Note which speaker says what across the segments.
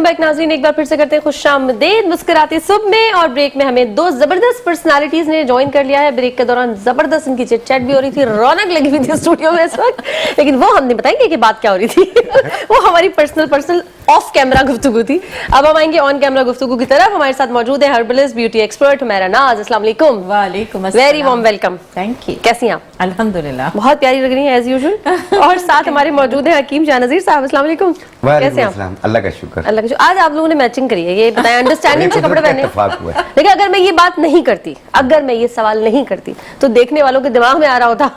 Speaker 1: Back नाज़रीन, एक बार फिर से करते हैं खुशामदीद मुस्कुराती सुबह में। और ब्रेक में हमें दो जबरदस्त पर्सनालिटीज ने ज्वाइन कर लिया है। ब्रेक के दौरान जबरदस्त इनकी चिट चैट भी हो रही थी, रौनक लगी हुई थी स्टूडियो में इस वक्त, लेकिन वो हम नहीं बताएंगे कि बात क्या हो रही थी वो हमारी पर्सनल ऑफ कैमरा गुफ्तगू थी। अब हम आएंगे ऑन कैमरा गुफ्तगू की तरफ। हमारे साथ मौजूद है हर्बलिस्ट ब्यूटी एक्सपर्ट हुमैरा नाज। अस्सलाम वालेकुम।
Speaker 2: वालेकुम अस्सलाम।
Speaker 1: Very warm welcome.
Speaker 2: Thank you.
Speaker 1: कैसी हैं आप?
Speaker 2: अल्हम्दुलिल्लाह
Speaker 1: बहुत प्यारी लग रही हैं एज यूजुअल। और साथ हमारे मौजूद हैं हकीम शाहनज़ीर साहब। अस्सलाम वालेकुम। कैसे हैं आप?
Speaker 3: अल्लाह का शुक्र।
Speaker 1: अल्लाह का शुक्र। आज आप लोगों ने मैचिंग करी है, ये बताएं अंडरस्टैंडिंग से कपड़े पहने। देखिए अगर मैं ये बात नहीं करती, अगर मैं ये सवाल नहीं करती तो देखने वालों के दिमाग में आ रहा होता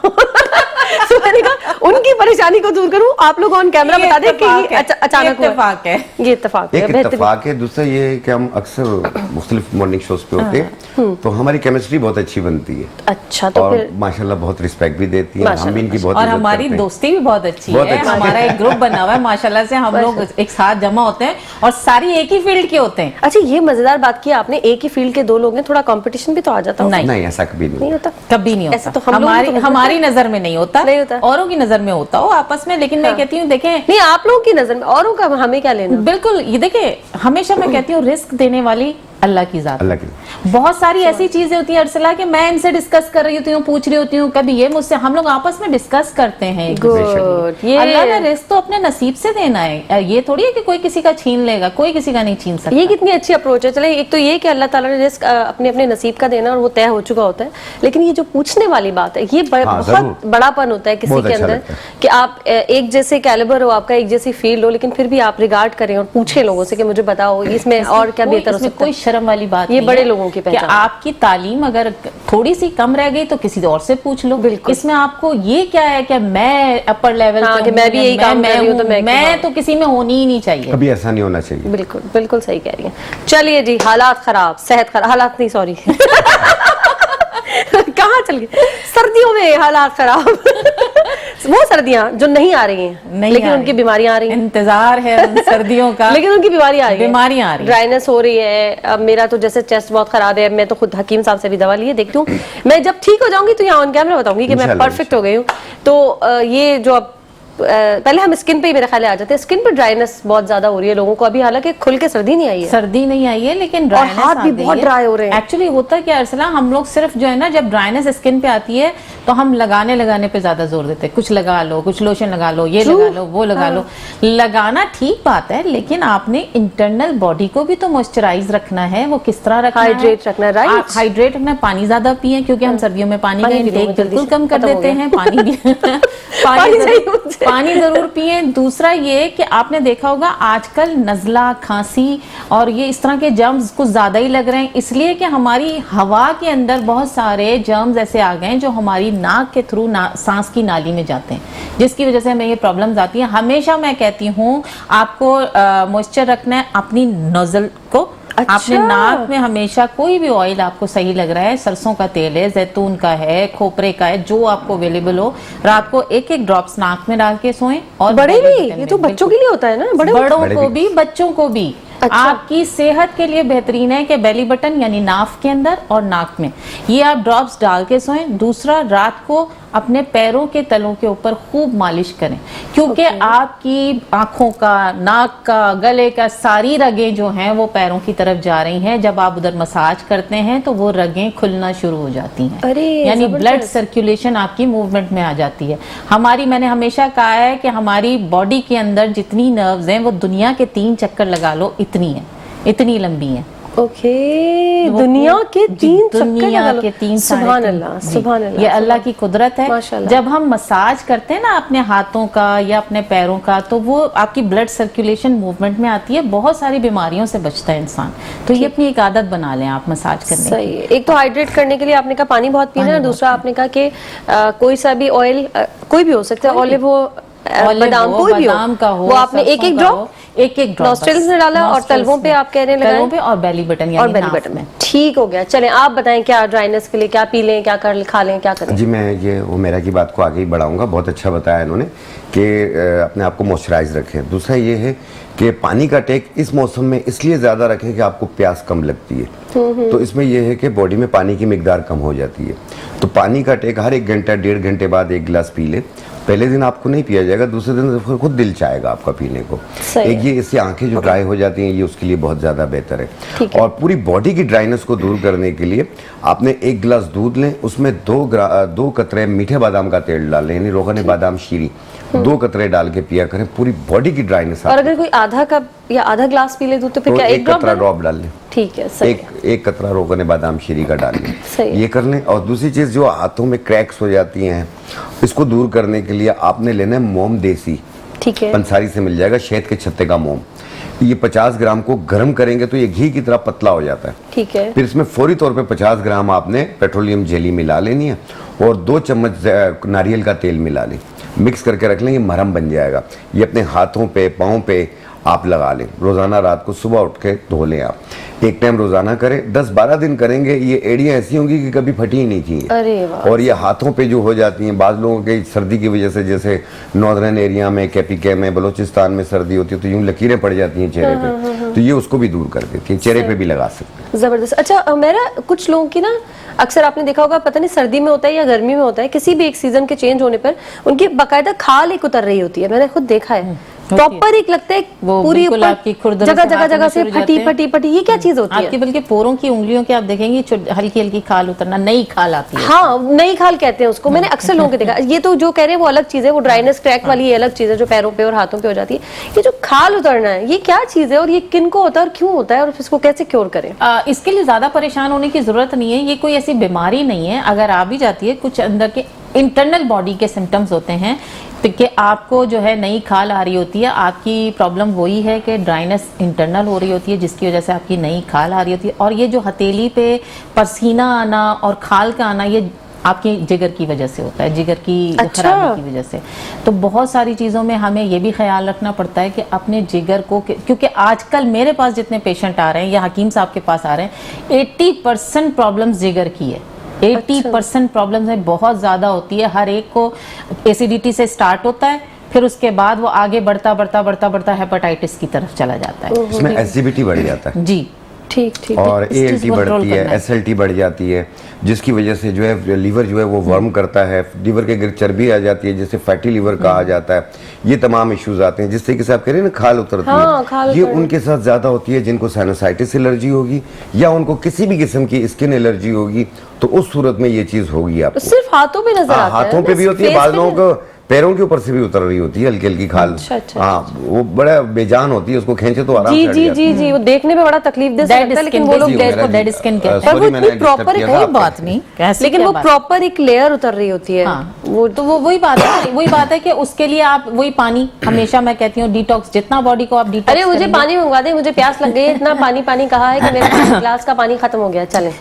Speaker 1: तो मैंने कहा उनकी परेशानी को दूर करूं, आप लोग ऑन कैमरा बता दें कि ये अचानक
Speaker 2: इत्तेफाक है।
Speaker 1: ये इत्तेफाक है।
Speaker 3: एक इत्तेफाक है। दूसरा ये है कि हम अक्सर मुख्तलिफ मॉर्निंग शोज पे होते हैं तो हमारी केमिस्ट्री बहुत अच्छी बनती है।
Speaker 1: अच्छा, तो
Speaker 3: और
Speaker 1: फिर
Speaker 3: माशाल्लाह बहुत रिस्पेक्ट भी देती है, हम भी इनकी बहुत
Speaker 2: और हमारी दोस्ती भी बहुत अच्छी है। हमारा एक ग्रुप बना हुआ है माशाल्लाह से, हम लोग एक साथ जमा होते हैं और सारी एक ही फील्ड के होते हैं।
Speaker 1: अच्छा, ये मजेदार बात की आपने, एक ही फील्ड के दो लोग हैं, थोड़ा कंपटीशन भी तो आ जाता है?
Speaker 3: नहीं, ऐसा कभी नहीं
Speaker 1: होता,
Speaker 2: कभी नहीं
Speaker 1: ऐसा
Speaker 2: होता।
Speaker 1: तो
Speaker 2: हमारी नजर में नहीं होता, औरों की नजर में होता हो आपस में। लेकिन मैं कहती हूँ देखें,
Speaker 1: नहीं आप लोगों की नजर में, औरों का हमें क्या लेना।
Speaker 2: बिल्कुल, ये देखें हमेशा मैं कहती हूँ रिस्क देने वाली अल्लाह की जात।
Speaker 3: अल्लाह की
Speaker 2: बहुत सारी ऐसी चीजें होती हैं अर्सला कि मैं इनसे डिस्कस कर रही होती हूँ, पूछ रही होती हूँ, कभी ये मुझसे, हम लोग आपस में डिस्कस करते हैं।
Speaker 1: गुड। ये
Speaker 2: अल्लाह ने रिस्क तो अपने नसीब से देना है, ये थोड़ी है कि कोई किसी का छीन लेगा, कोई किसी का नहीं छीन सकता।
Speaker 1: ये कितनी अच्छी अप्रोच है। चले, एक तो ये कि अल्लाह ताला ने रिस्क अपने अपने नसीब का देना और वो तय हो चुका होता है, लेकिन ये जो पूछने वाली बात है ये बहुत बड़ापन होता है किसी के अंदर कि आप एक जैसे कैलिबर हो, आपका एक जैसी फील्ड हो, लेकिन फिर भी आप रिगार्ड करें और पूछे लोगों से कि मुझे बताओ इसमें और क्या बेहतर हो सकता है।
Speaker 2: कोई शर्म वाली बात
Speaker 1: ये बड़े लोगों की पहचान।
Speaker 2: आपकी तालीम अगर थोड़ी सी कम रह गई तो किसी और से पूछ लो। इसमें आपको ये क्या है कि मैं अपर लेवल
Speaker 1: कि मैं भी यही काम कर रही हूं, तो
Speaker 2: मैं तो किसी में होनी ही नहीं चाहिए।
Speaker 3: कभी ऐसा नहीं होना चाहिए।
Speaker 1: बिल्कुल बिल्कुल सही कह रही हैं। चलिए जी, हालात खराब, सेहत खराब, हालात नहीं सॉरी कहाँ चल गए, सर्दियों में हालात खराब वो सर्दियां जो नहीं आ रही हैं, लेकिन उनकी बीमारियां आ रही हैं।
Speaker 2: इंतजार है सर्दियों का
Speaker 1: लेकिन उनकी बीमारियां आ रही हैं,
Speaker 2: बीमारियां आ रही हैं,
Speaker 1: ड्राइनेस हो रही है। अब मेरा तो जैसे चेस्ट बहुत खराब है, मैं तो खुद हकीम साहब से भी दवा लिए, देखती हूँ मैं जब ठीक हो जाऊंगी तो यहाँ ऑन कैमरा बताऊंगी कि मैं परफेक्ट हो गई हूँ। तो ये जो अब पहले हम स्किन पे ही मेरे ख्याल आ जाते हैं, स्किन पे ड्राइनेस बहुत ज्यादा हो रही है लोगों को अभी, हालांकि खुल के सर्दी नहीं आई है,
Speaker 2: सर्दी नहीं आई है लेकिन
Speaker 1: और हाथ भी बहुत ड्राई हो रहे हैं।
Speaker 2: एक्चुअली होता क्या अरसला, हम लोग सिर्फ जो है ना, जब ड्राइनेस स्किन पे आती है तो हम लगाने पे ज्यादा जोर देते हैं, कुछ लगा लो, कुछ लोशन लगा लो, ये लगा लो, वो लगा लो। लगाना ठीक बात है, लेकिन आपने इंटरनल बॉडी को भी तो मॉइस्चराइज रखना है। वो किस तरह रखना है?
Speaker 1: हाइड्रेट रखना है, राइट।
Speaker 2: हाइड्रेट रखना, पानी ज्यादा पिए, क्योंकि हम सर्दियों में पानी का इंटेक बिल्कुल कम कर देते हैं। पानी भी पानी जरूर पिए। दूसरा ये कि आपने देखा होगा आजकल नजला, खांसी और ये इस तरह के जर्म्स कुछ ज्यादा ही लग रहे हैं, इसलिए कि हमारी हवा के अंदर बहुत सारे जर्म्स ऐसे आ गए हैं जो हमारी नाक के थ्रू सांस की नाली में जाते हैं, जिसकी वजह से हमें ये प्रॉब्लम्स आती हैं। हमेशा मैं कहती हूँ आपको मॉइस्चर रखना है अपनी नोजल को। अच्छा। आपने नाक में हमेशा कोई भी ऑयल आपको सही लग रहा है, सरसों का तेल है, जैतून का है, खोपरे का है, जो आपको अवेलेबल हो, रात को एक एक ड्रॉप्स नाक में डाल के सोएं। और
Speaker 1: बड़े भी, ये तो बच्चों के लिए होता है ना,
Speaker 2: बड़ों को भी बच्चों को भी। अच्छा। आपकी सेहत के लिए बेहतरीन है कि बेली बटन यानी नाफ के अंदर और नाक में ये आप ड्रॉप्स डाल के सोएं। दूसरा, रात को अपने पैरों के तलों के ऊपर खूब मालिश करें, क्योंकि आपकी आंखों का, नाक का, गले का सारी रगें जो हैं वो पैरों की तरफ जा रही हैं। जब आप उधर मसाज करते हैं तो वो रगें खुलना शुरू हो जाती हैं, यानी ब्लड सर्कुलेशन आपकी मूवमेंट में आ जाती है। मैंने हमेशा कहा है कि हमारी बॉडी के अंदर जितनी नर्व्स हैं वो दुनिया के 3 चक्कर लगा लो इतनी है, इतनी लंबी है।
Speaker 1: ओके, दुनिया के 3
Speaker 2: सुभान अल्लाह, सुभान अल्लाह, ये अल्लाह की कुदरत है। जब हम मसाज करते हैं ना अपने हाथों का या अपने पैरों का, तो वो आपकी ब्लड सर्कुलेशन मूवमेंट में आती है, बहुत सारी बीमारियों से बचता है इंसान। तो ये अपनी एक आदत बना लें आप मसाज करने
Speaker 1: सही की। एक तो हाइड्रेट करने के लिए आपने कहा पानी बहुत पीना है, दूसरा आपने कहा कि कोई सा भी ऑयल, कोई भी हो सकता है, ऑलिव हो, बादाम, कोई भी हो, वो आपने एक एक नॉस्ट्रिल्स में डाला और तलवों पे आप कह रहे हैं लगाएं,
Speaker 2: पे और बेली बटन
Speaker 1: और बेली बटन में। ठीक हो गया। चलें आप बताएं क्या ड्राइनेस के लिए क्या पी लें, क्या कर खा लें, क्या करें?
Speaker 3: जी, मैं ये हुमैरा की बात को आगे ही बढ़ाऊंगा। बहुत अच्छा बताया इन्होंने कि अपने आप को मॉइस्चराइज रखें। दूसरा ये है कि पानी का टेक इस मौसम में इसलिए ज्यादा रखें कि आपको प्यास कम लगती है, तो इसमें यह है कि बॉडी में पानी की मिकदार कम हो जाती है। तो पानी का टेक हर 1 घंटा 1.5 घंटे बाद 1 गिलास पी ले। पहले दिन आपको नहीं पिया जाएगा, दूसरे दिन से खुद दिल चाहेगा आपका पीने को।
Speaker 1: सही
Speaker 3: एक ये इससे आंखें जो ड्राई हो जाती हैं, ये उसके लिए बहुत ज़्यादा बेहतर
Speaker 1: ठीक
Speaker 3: है।
Speaker 1: है।
Speaker 3: और पूरी बॉडी की ड्राइनेस को दूर करने के लिए आपने 1 गिलास दूध लें, उसमें 2 कतरे मीठे बादाम का तेल डाल लें, यानी रोगन बादाम शीरी 2 कतरे डाल के पिया करें, पूरी बॉडी की ड्राइनेस।
Speaker 1: और अगर कोई आधा कप या आधा ग्लास पी ले दूध तो फिर क्या 1
Speaker 3: कतरा ड्रॉप डाल लें,
Speaker 1: ठीक है, सही है।
Speaker 3: एक कतरा रोगन बादाम शीरी का डाल लें,
Speaker 1: सही है।
Speaker 3: ये कर लें। और दूसरी चीज, जो हाथों में क्रैक्स हो जाती हैं, इसको दूर करने के लिए आपने लेना है मोम देसी,
Speaker 1: ठीक है,
Speaker 3: पंसारी से मिल जाएगा, शहद के छत्ते का मोम। ये 50 ग्राम को गर्म करेंगे तो ये घी की तरह पतला हो जाता है।
Speaker 1: ठीक है।
Speaker 3: फिर इसमें फौरी तौर पे 50 ग्राम आपने पेट्रोलियम जेली मिला लेनी है और 2 चम्मच नारियल का तेल मिला लें, मिक्स करके रख लें, ये मरहम बन जाएगा। ये अपने हाथों पे, पाँव पे आप लगा लें, रोजाना रात को सुबह उठ के धो लें। आप एक टाइम रोजाना करें, 10-12 दिन करेंगे, ये एड़ियाँ ऐसी होंगी कि कभी फटी ही नहीं थी।
Speaker 1: अरे वाह।
Speaker 3: और ये हाथों पे जो हो जाती हैं, बाद लोगों के सर्दी की वजह से, जैसे नॉर्दर्न एरिया में, केपीके में, बलूचिस्तान में सर्दी होती है तो यूं लकीरें पड़ जाती हैं चेहरे पे, तो ये उसको भी दूर कर देती है, चेहरे पे भी लगा सकते हैं।
Speaker 1: जबरदस्त। अच्छा मेरा कुछ लोगों की ना, अक्सर आपने देखा होगा, पता नहीं सर्दी में होता है या गर्मी में होता है, किसी भी एक सीजन के चेंज होने पर उनकी बाकायदा खाल एक उतर रही होती है, मैंने खुद देखा है, प्रॉपर एक लगता है
Speaker 2: वो
Speaker 1: पूरी
Speaker 2: बिल्कुल आपकी खुरदरों से
Speaker 1: जगह जगह
Speaker 2: हाथ
Speaker 1: जगह
Speaker 2: में
Speaker 1: से
Speaker 2: शुरू
Speaker 1: फटी
Speaker 2: जाते हैं।
Speaker 1: फटी फटी, ये क्या चीज होती
Speaker 2: आपकी
Speaker 1: है?
Speaker 2: बल्कि पोरों की उंगलियों के आप देखेंगे हल्की हल्की खाल उतरना, नई खाल आती है।
Speaker 1: हाँ, नई खाल कहते हैं उसको, मैंने अक्सर लोगों के देखा। ये तो जो कह रहे हैं वो अलग चीज है, वो ड्राइनेस क्रैक वाली ये अलग चीज है जो पैरों पे और हाथों पे हो जाती है। ये जो खाल उतरना है, ये क्या चीज है और ये किन को होता है और क्यों होता है और इसको कैसे क्योर करें?
Speaker 2: इसके लिए ज्यादा परेशान होने की जरूरत नहीं है, ये कोई ऐसी बीमारी नहीं है। अगर आ भी जाती है, कुछ अंदर के इंटरनल बॉडी के सिम्टम्स होते हैं, तो कि आपको जो है नई खाल आ रही होती है, आपकी प्रॉब्लम वही है कि ड्राइनेस इंटरनल हो रही होती है, जिसकी वजह से आपकी नई खाल आ रही होती है। और ये जो हथेली पे पसीना आना और खाल का आना, ये आपकी जिगर की वजह से होता है, जिगर की
Speaker 1: अच्छा।
Speaker 2: खराबी की वजह से। तो बहुत सारी चीज़ों में हमें ये भी ख्याल रखना पड़ता है कि अपने जिगर को, क्योंकि आजकल मेरे पास जितने पेशेंट आ रहे हैं या हकीम साहब के पास आ रहे हैं, 80% प्रॉब्लम जिगर की है। 80% प्रॉब्लम्स में बहुत ज़्यादा होती है। हर एक को एसिडिटी से स्टार्ट होता है, फिर उसके बाद वो आगे बढ़ता बढ़ता बढ़ता बढ़ता हेपेटाइटिस की तरफ चला जाता है।
Speaker 3: इसमें एसिडिटी बढ़ जाता है
Speaker 2: जी,
Speaker 1: ठीक ठीक।
Speaker 3: और
Speaker 2: इस चीज़
Speaker 3: एएलटी
Speaker 2: को control
Speaker 3: बढ़ती है,
Speaker 2: करना है।
Speaker 3: एसएलटी बढ़ जाती है, जिसकी वजह से जो है लीवर जो है वो वर्म करता है, लीवर के गिर चर्बी आ जाती है, जिसे फैटी लीवर कहा जाता है। ये तमाम इश्यूज आते हैं, जिस तरीके से आप कह रहे हैं ना खाल उतरती
Speaker 1: हाँ, खाल
Speaker 3: है, ये
Speaker 1: उतरना।
Speaker 3: उनके साथ ज्यादा होती है जिनको साइनोसाइटिस एलर्जी होगी या उनको किसी भी किस्म की स्किन एलर्जी होगी, तो उस सूरत में ये चीज होगी आपको।
Speaker 1: सिर्फ हाथों पे नजर आता है?
Speaker 3: हाथों पे भी होती है,
Speaker 1: face
Speaker 3: बाद
Speaker 1: पे
Speaker 3: लोगों को पैरों के ऊपर से भी उतर रही होती है हल्की हल्की खाल।
Speaker 1: अच्छा,
Speaker 3: हाँ, वो बड़ा बेजान होती है, उसको खींचे तो आराम
Speaker 1: जी
Speaker 3: से हट
Speaker 1: जी
Speaker 3: जाती है।
Speaker 1: जी जी, वो देखने में बड़ा तकलीफ दे
Speaker 2: Dead
Speaker 1: सकता है, लेकिन
Speaker 2: skin
Speaker 1: वो लोग
Speaker 2: basically
Speaker 3: मेरा
Speaker 2: उसको dead skin कहते हैं।
Speaker 1: पर वो
Speaker 3: sorry, मैंने
Speaker 1: इतनी
Speaker 3: disturb
Speaker 1: proper
Speaker 3: किया
Speaker 1: है,
Speaker 3: था
Speaker 2: कोई
Speaker 3: आपको।
Speaker 2: बात नहीं, कैसी
Speaker 1: लेकिन
Speaker 2: क्या
Speaker 1: वो
Speaker 2: बात?
Speaker 1: प्रॉपर एक लेयर उतर रही होती है।
Speaker 2: हाँ, वो तो वो वही बात है कि उसके लिए आप वही पानी, हमेशा मैं कहती हूँ डिटॉक्स, जितना बॉडी को आप डिटॉक्स
Speaker 1: अरे मुझे पानी मंगवा दे, मुझे प्यास लग गई है, इतना पानी पानी कहा है कि मेरे ग्लास का पानी खत्म हो गया। चलें।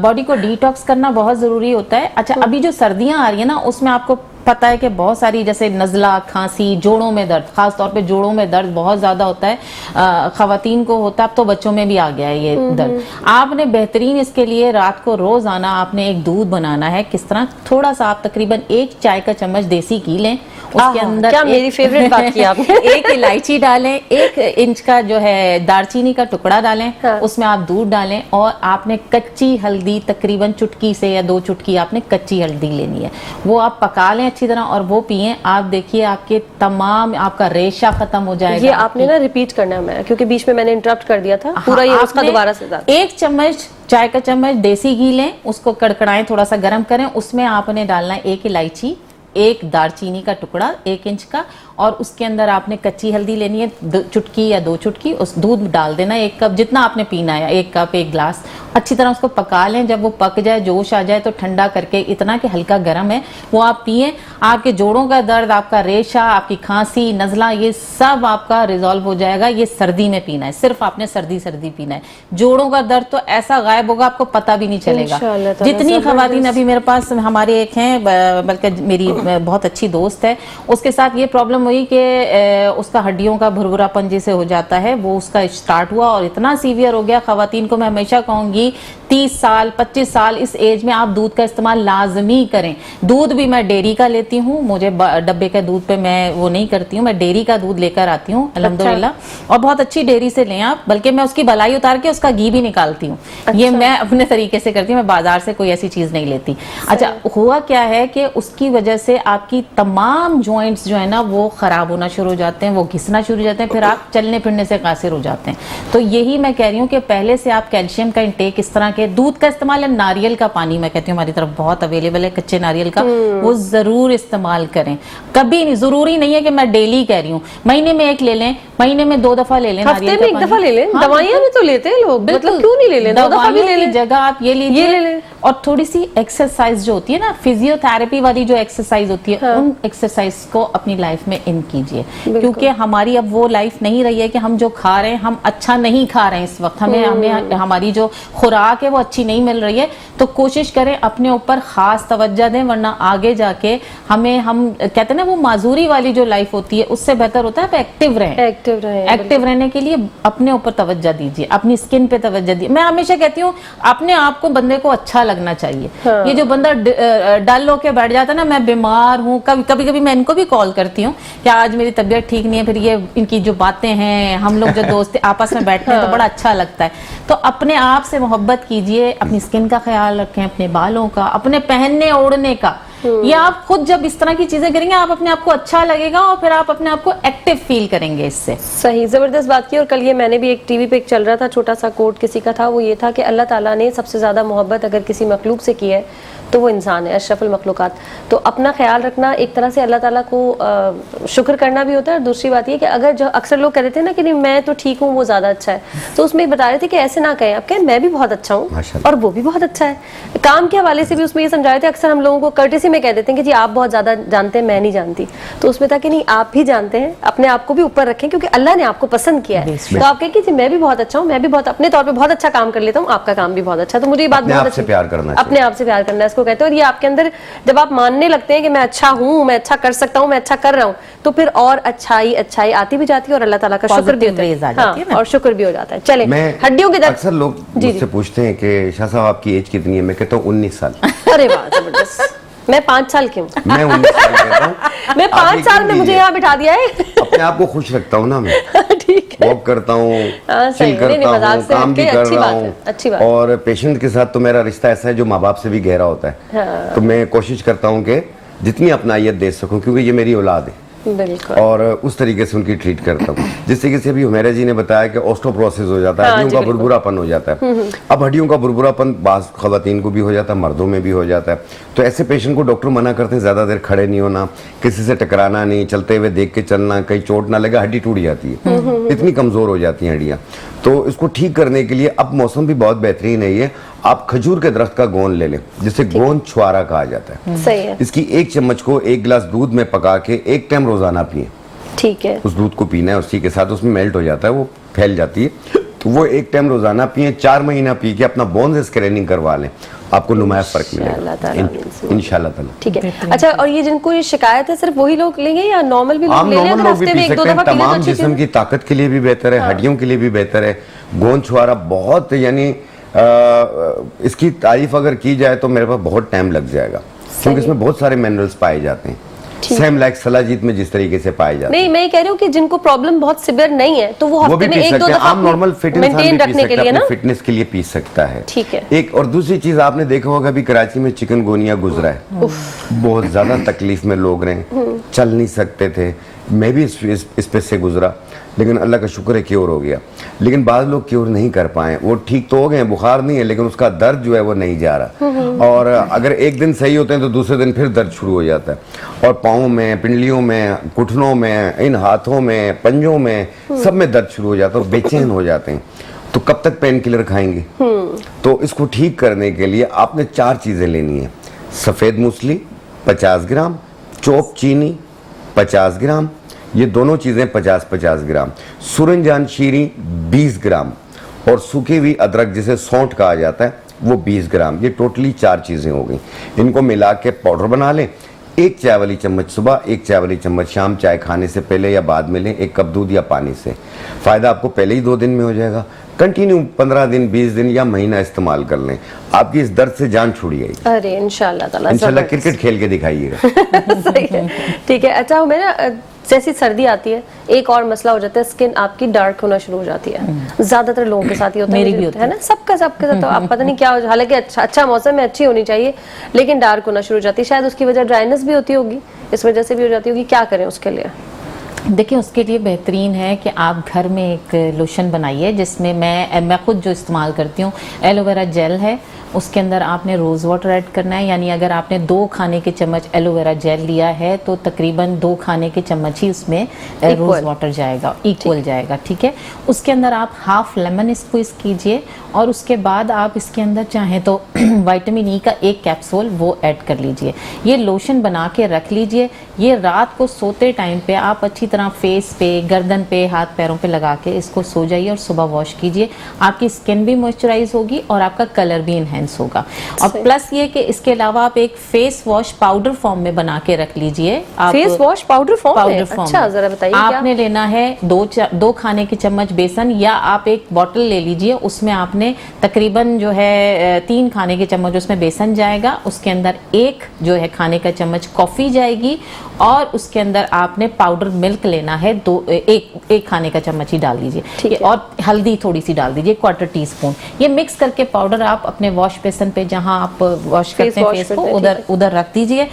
Speaker 2: बॉडी को डिटॉक्स करना बहुत जरूरी होता है। अच्छा, अभी जो सर्दियां आ रही है ना, उसमें आपको पता है कि बहुत सारी, जैसे नज़ला, खांसी, जोड़ों में दर्द, खास तौर पे जोड़ों में दर्द बहुत ज़्यादा होता है। ख़वातीन को होता है, अब तो बच्चों में भी आ गया है ये दर्द। आपने बेहतरीन इसके लिए रात को रोज़ाना आपने एक दूध बनाना है। किस तरह? थोड़ा सा आप तकरीबन 1 चाय का चम्मच देसी घी लें, उसके अंदर
Speaker 1: क्या मेरी फेवरेट बात की आपने।
Speaker 2: 1 इलायची डालें, 1 इंच का जो है दालचीनी का टुकड़ा डालें,
Speaker 1: हाँ।
Speaker 2: उसमें आप दूध डालें और आपने कच्ची हल्दी तकरीबन चुटकी से या 2 चुटकी आपने कच्ची हल्दी लेनी है, वो आप पका लें अच्छी तरह और वो पिएं। आप देखिए आपके तमाम, आपका रेशा खत्म हो जाएगा।
Speaker 1: ये आपने ना रिपीट करना है, मैं क्योंकि बीच में मैंने इंटरप्ट कर दिया था पूरा, ये उसका
Speaker 2: आपने
Speaker 1: दोबारा से
Speaker 2: 1 चम्मच चाय का चम्मच देसी घी लें, उसको कड़कड़ाएं, थोड़ा सा गर्म करें, उसमें आपने डालना है 1 इलायची, 1 दालचीनी का टुकड़ा 1 इंच का, और उसके अंदर आपने कच्ची हल्दी लेनी है, 2 चुटकी या 2 चुटकी, उस दूध डाल देना 1 कप, जितना आपने पीना है, 1 कप 1 ग्लास। अच्छी तरह उसको पका लें, जब वो पक जाए, जोश आ जाए, तो ठंडा करके, इतना कि हल्का गर्म है, वो आप पिएं। आपके जोड़ों का दर्द, आपका रेशा, आपकी खांसी, नज़ला, ये सब आपका रिजॉल्व हो जाएगा। ये सर्दी में पीना है, सिर्फ आपने सर्दी पीना है। जोड़ों का दर्द तो ऐसा गायब होगा, आपको पता भी नहीं चलेगा।
Speaker 1: इंशाअल्लाह ताला।
Speaker 2: जितनी खवातीन, अभी मेरे पास हमारे एक हैं, बल्कि मेरी बहुत अच्छी दोस्त है, उसके साथ ये प्रॉब्लम हुई कि उसका हड्डियों का भुरभुरापन जिसे हो जाता है वो उसका स्टार्ट हुआ और इतना सीवियर हो गया। खवातीन को मैं हमेशा कहूंगी 30 साल 25 साल इस एज में आप दूध का इस्तेमाल लाजमी करें। दूध भी मैं डेयरी का लेती हूँ, मुझे डब्बे के दूध पे मैं वो नहीं करती हूँ, मैं डेयरी का दूध लेकर आती हूँ अल्हम्दुलिल्लाह। और बहुत अच्छी डेयरी से लें आप, बल्कि मैं उसकी भलाई उतार के उसका घी भी निकालती हूँ। ये मैं अपने तरीके से करती हूँ, मैं बाजार से कोई ऐसी चीज नहीं लेती। अच्छा, हुआ क्या है कि उसकी वजह से आपकी तमाम जॉइंट्स जो है ना वो खराब होना शुरू हो जाते हैं, वो घिसना शुरू हो जाते हैं, फिर आप चलने फिरने से कासिर हो जाते हैं। तो यही मैं कह रही हूँ कि पहले से आप कैल्शियम का इंटेक इस तरह के दूध का इस्तेमाल है, नारियल का पानी मैं कहती हूँ हमारी तरफ बहुत अवेलेबल है कच्चे नारियल का, वो जरूर इस्तेमाल करें। कभी नहीं, जरूरी नहीं है कि मैं डेली कह रही हूँ, महीने में एक ले लें, महीने में 2 दफा ले लें,
Speaker 1: हफ्ते में 1 दफा ले लें। दवाइयां भी तो लेते हैं लोग, मतलब क्यों नहीं ले लें? 2 दफा भी ले लें,
Speaker 2: जगह आप ये लीजिए। और थोड़ी सी एक्सरसाइज जो होती है ना, फिजियोथेरेपी वाली जो एक्सरसाइज होती है, उन एक्सरसाइज को अपनी लाइफ में इन कीजिए, क्योंकि हमारी अब वो लाइफ नहीं रही है कि हम जो खा रहे हैं हम अच्छा नहीं खा रहे हैं इस वक्त, हमें हमारी जो खुराक है वो अच्छी नहीं मिल रही है। तो कोशिश करें अपने ऊपर खास तवज्जो दें, वरना आगे जाके हम कहते हैं ना वो माजूरी वाली जो लाइफ होती है उससे बेहतर होता है आप एक्टिव रहने के लिए अपने ऊपर तवज्जो दीजिए, अपनी स्किन पे तवज्जो दीजिए। मैं हमेशा कहती हूँ अपने आप को बंदे को अच्छा लगना चाहिए। ये जो बंदा डल होके बैठ जाता है ना, मैं बीमार हूँ, कभी मैं इनको भी कॉल करती हूँ कि आज मेरी तबीयत ठीक नहीं है, फिर ये इनकी जो बातें हैं, हम लोग जो दोस्त आपस में बैठते हैं तो बड़ा अच्छा लगता है। तो अपने आप से मोहब्बत कीजिए, अपनी स्किन का ख्याल रखें, अपने बालों का, अपने पहनने ओढ़ने का। ये आप खुद जब इस तरह की चीजें करेंगे आप अपने आप को अच्छा लगेगा और फिर आप अपने आप को एक्टिव फील करेंगे इससे।
Speaker 1: सही, जबरदस्त बात की। और कल ये मैंने भी एक टीवी पे एक चल रहा था, छोटा सा कोट किसी का था, वो ये था कि अल्लाह ताला ने सबसे ज्यादा मोहब्बत अगर किसी मखलूक से की है तो वो इंसान है, अशरफुल मखलूकात। तो अपना ख्याल रखना एक तरह से अल्लाह ताला को शुक्र करना भी होता है। और दूसरी बात ये कि अगर जो अक्सर लोग कहते थे ना कि नहीं मैं तो ठीक हूँ वो ज्यादा अच्छा है, तो उसमें बता रहे थे कि ऐसे ना कहें, आप कहें मैं भी बहुत अच्छा हूँ और वो भी बहुत अच्छा है। काम के हवाले से भी उसमें ये समझाए थे, अक्सर हम लोगों को कर्टेसी में कह देते हैं कि जी आप बहुत ज्यादा जानते हैं मैं नहीं जानती, तो उसमें था कि नहीं आप भी जानते हैं, अपने आप को भी ऊपर रखें क्योंकि अल्लाह ने आपको पसंद किया है। तो आप कहें कि जी मैं भी बहुत अच्छा हूँ, मैं भी बहुत अपने तौर पर बहुत अच्छा काम कर लेता हूँ, आपका काम भी बहुत अच्छा। तो मुझे ये बात बहुत अच्छी, अपने आप से प्यार करना है इसको कहते हैं। और ये आपके अंदर जब आप मानने लगते हैं कि मैं अच्छा हूँ, मैं अच्छा कर सकता हूँ, मैं अच्छा कर रहा हूँ, तो फिर और अच्छाई आती भी जाती है और अल्लाह ताला का शुक्र भी होता है, और शुक्र भी हो जाता है। चले हड्डियों के दर्द,
Speaker 3: अक्सर लोग मुझसे पूछते हैं कि शाह साहब आपकी एज कितनी है, मैं कहता हूँ 19 साल।
Speaker 1: अरे वाह जबरदस्त, मैं 5 साल की हूँ।
Speaker 3: मैं 19 साल कहता हूँ।
Speaker 1: मैं 5 साल में मुझे यहाँ बिठा दिया है।
Speaker 3: अपने आप को खुश रखता हूँ ना मैं,
Speaker 1: ठीक है,
Speaker 3: वॉक करता हूँ,
Speaker 1: चिल
Speaker 3: करता हूँ, काम भी कर रहा हूँ,
Speaker 1: अच्छी बात।
Speaker 3: और पेशेंट के साथ तो मेरा रिश्ता ऐसा है जो माँ बाप से भी गहरा होता है। तो मैं कोशिश करता हूँ कि जितनी अपनाइयत दे सकूँ, क्योंकि ये मेरी औलाद है, और उस तरीके से उनकी ट्रीट करता हूँ। जिस तरीके से अभी हुमैरा जी ने बताया कि ऑस्टियोपोरोसिस हो जाता है, हड्डियों का बुरबुरापन हो जाता है। अब हड्डियों का बुरबुरापन बाज़ खवातीन को भी हो जाता है, मर्दों में भी हो जाता है। तो ऐसे पेशेंट को डॉक्टर मना करते हैं ज्यादा देर खड़े नहीं होना, किसी से टकराना नहीं, चलते हुए देख के चलना, कहीं चोट ना लगे, हड्डी टूट जाती है, इतनी कमजोर हो जाती है हड्डियां। तो इसको ठीक करने के लिए अब मौसम भी बहुत बेहतरीन है, ये आप खजूर के दरख्त का गोंद ले लें, जिसे गोंद छुआरा कहा जाता है।
Speaker 1: सही है।
Speaker 3: इसकी 1 चम्मच को 1 गिलास दूध में पका के 1 टाइम रोजाना पिए।
Speaker 1: ठीक है।
Speaker 3: उस दूध को पीना है, उसी के साथ उसमें मेल्ट हो जाता है, वो फैल जाती है। तो वो 1 टाइम रोजाना पिए, 4 महीना पी के अपना बोन स्क्रीनिंग करवा लें, आपको नुमाया फर्क मिलेगा इंशाल्लाह ताला।
Speaker 1: ठीक है। अच्छा, और ये जिनको ये शिकायत है सिर्फ वही लोग लेंगे या नॉर्मल भी लोग लेंगे?
Speaker 3: नॉर्मल लोग भी पी सकते हैं, तमाम जिस्म की ताकत के लिए भी बेहतर है, हड्डियों के लिए भी बेहतर है। गोंद छुआरा बहुत, यानी इसकी तारीफ अगर की जाए तो मेरे पास बहुत टाइम लग जाएगा, क्योंकि इसमें बहुत सारे मिनरल्स पाए जाते हैं, सेम लाइक सलाजीत में जिस तरीके से पाए जाते हैं।
Speaker 1: नहीं, मैं कह रही हूँ कि जिनको प्रॉब्लम बहुत सिवियर नहीं है तो वो हफ्ते में 1-2 दफा
Speaker 3: आम नॉर्मल फिट
Speaker 1: मेंटेन रखने के लिए ना,
Speaker 3: फिटनेस के लिए पी सकता है।
Speaker 1: ठीक है।
Speaker 3: एक और दूसरी चीज आपने देखा होगा, अभी कराची में चिकनगुनिया गुजरा है, बहुत ज्यादा तकलीफ में लोग रहे, चल नहीं सकते थे, मैं भी इस पे से गुजरा, लेकिन अल्लाह का शुक्र है क्योर हो गया। लेकिन बाद लोग क्योर नहीं कर पाए, वो ठीक तो हो गए, बुखार नहीं है, लेकिन उसका दर्द जो है वो नहीं जा रहा। और अगर एक दिन सही होते हैं तो दूसरे दिन फिर दर्द शुरू हो जाता है, और पाँव में, पिंडलियों में, घुटनों में, इन हाथों में, पंजों में, सब में दर्द शुरू हो जाता है और बेचैन हो जाते हैं। तो कब तक पेन किलर खाएंगे? तो इसको ठीक करने के लिए आपने 4 चीजें लेनी है। सफेद मूसली 50 ग्राम, चॉप चीनी 50 ग्राम, ये दोनों चीजें 50-50 ग्राम, सूरजजान शीरी 20 ग्राम, और सूखी हुई अदरक जिसे सौंठ कहा जाता है वो 20 ग्राम। ये टोटली 4 चीजें हो गई। इनको मिला के पाउडर बना लें, 1 चाय वाली चम्मच सुबह, 1 चाय वाली चम्मच शाम, चाय खाने से पहले या बाद में लें, 1 कप दूध या पानी से। फायदा आपको पहले ही 2 दिन में हो जाएगा। कंटिन्यू 15 दिन, 20 दिन या महीना इस्तेमाल कर लें, आपकी इस दर्द से जान छूट जाएगी।
Speaker 1: अरे इंशाल्लाह ताला,
Speaker 3: इंशाल्लाह क्रिकेट खेल के दिखाइएगा।
Speaker 1: सही है, ठीक है। अच्छा, मेरा जैसी सर्दी आती है एक और मसला हो जाता है, स्किन आपकी डार्क होना शुरू हो जाती है। ज्यादातर लोगों के साथ ही होता है,
Speaker 2: मेरी
Speaker 1: मुझे
Speaker 2: भी
Speaker 1: लगता है ना, सबके साथ तो आप पता नहीं क्या हो, हालांकि अच्छा मौसम है, अच्छी होनी चाहिए, लेकिन डार्क होना शुरू हो जाती है। शायद उसकी वजह ड्राइनेस भी होती होगी, इस वजह से भी हो जाती होगी। क्या करें उसके लिए?
Speaker 2: देखिए, उसके लिए बेहतरीन है कि आप घर में एक लोशन बनाइए, जिसमें मैं खुद जो इस्तेमाल करती हूँ, एलोवेरा जेल है, उसके अंदर आपने रोज़ वाटर ऐड करना है। यानी अगर आपने 2 खाने के चम्मच एलोवेरा जेल लिया है तो तकरीबन 2 खाने के चम्मच ही उसमें रोज़ वाटर जाएगा, इक्वल जाएगा, ठीक है। उसके अंदर आप हाफ लेमन स्क्वीज कीजिए और उसके बाद आप इसके अंदर चाहें तो विटामिन ई का 1 कैप्सूल वो ऐड कर लीजिए। ये लोशन बना के रख लीजिए। ये रात को सोते टाइम पे आप अच्छी तरह फेस पे, गर्दन पे, हाथ पैरों पे लगा के इसको सो जाइए और सुबह वॉश कीजिए। आपकी स्किन भी मॉइस्चराइज होगी और आपका कलर भी इनहेंस होगा। और प्लस ये कि इसके अलावा आप एक फेस वॉश पाउडर फॉर्म में बना के रख लीजिए।
Speaker 1: फेस वॉश पाउडर फॉर्म में? अच्छा, जरा बताइए।
Speaker 2: आपने लेना है 2 खाने के चम्मच बेसन, या आप एक बॉटल ले लीजिए, उसमें आपने तकरीबन जो है 3 खाने के चम्मच उसमें बेसन जाएगा, उसके अंदर 1 जो है खाने का चम्मच कॉफी जाएगी और उसके अंदर आपने पाउडर मिल्क लेना है, एक खाने का चम्मच ही डाल दीजिए और हल्दी थोड़ी सी डाल दीजिए, 1/4 टीस्पून। ये मिक्स करके पाउडर आप अपने वॉश बेसन पे जहां आप वॉश करते हैं फेस को उधर रख दीजिए।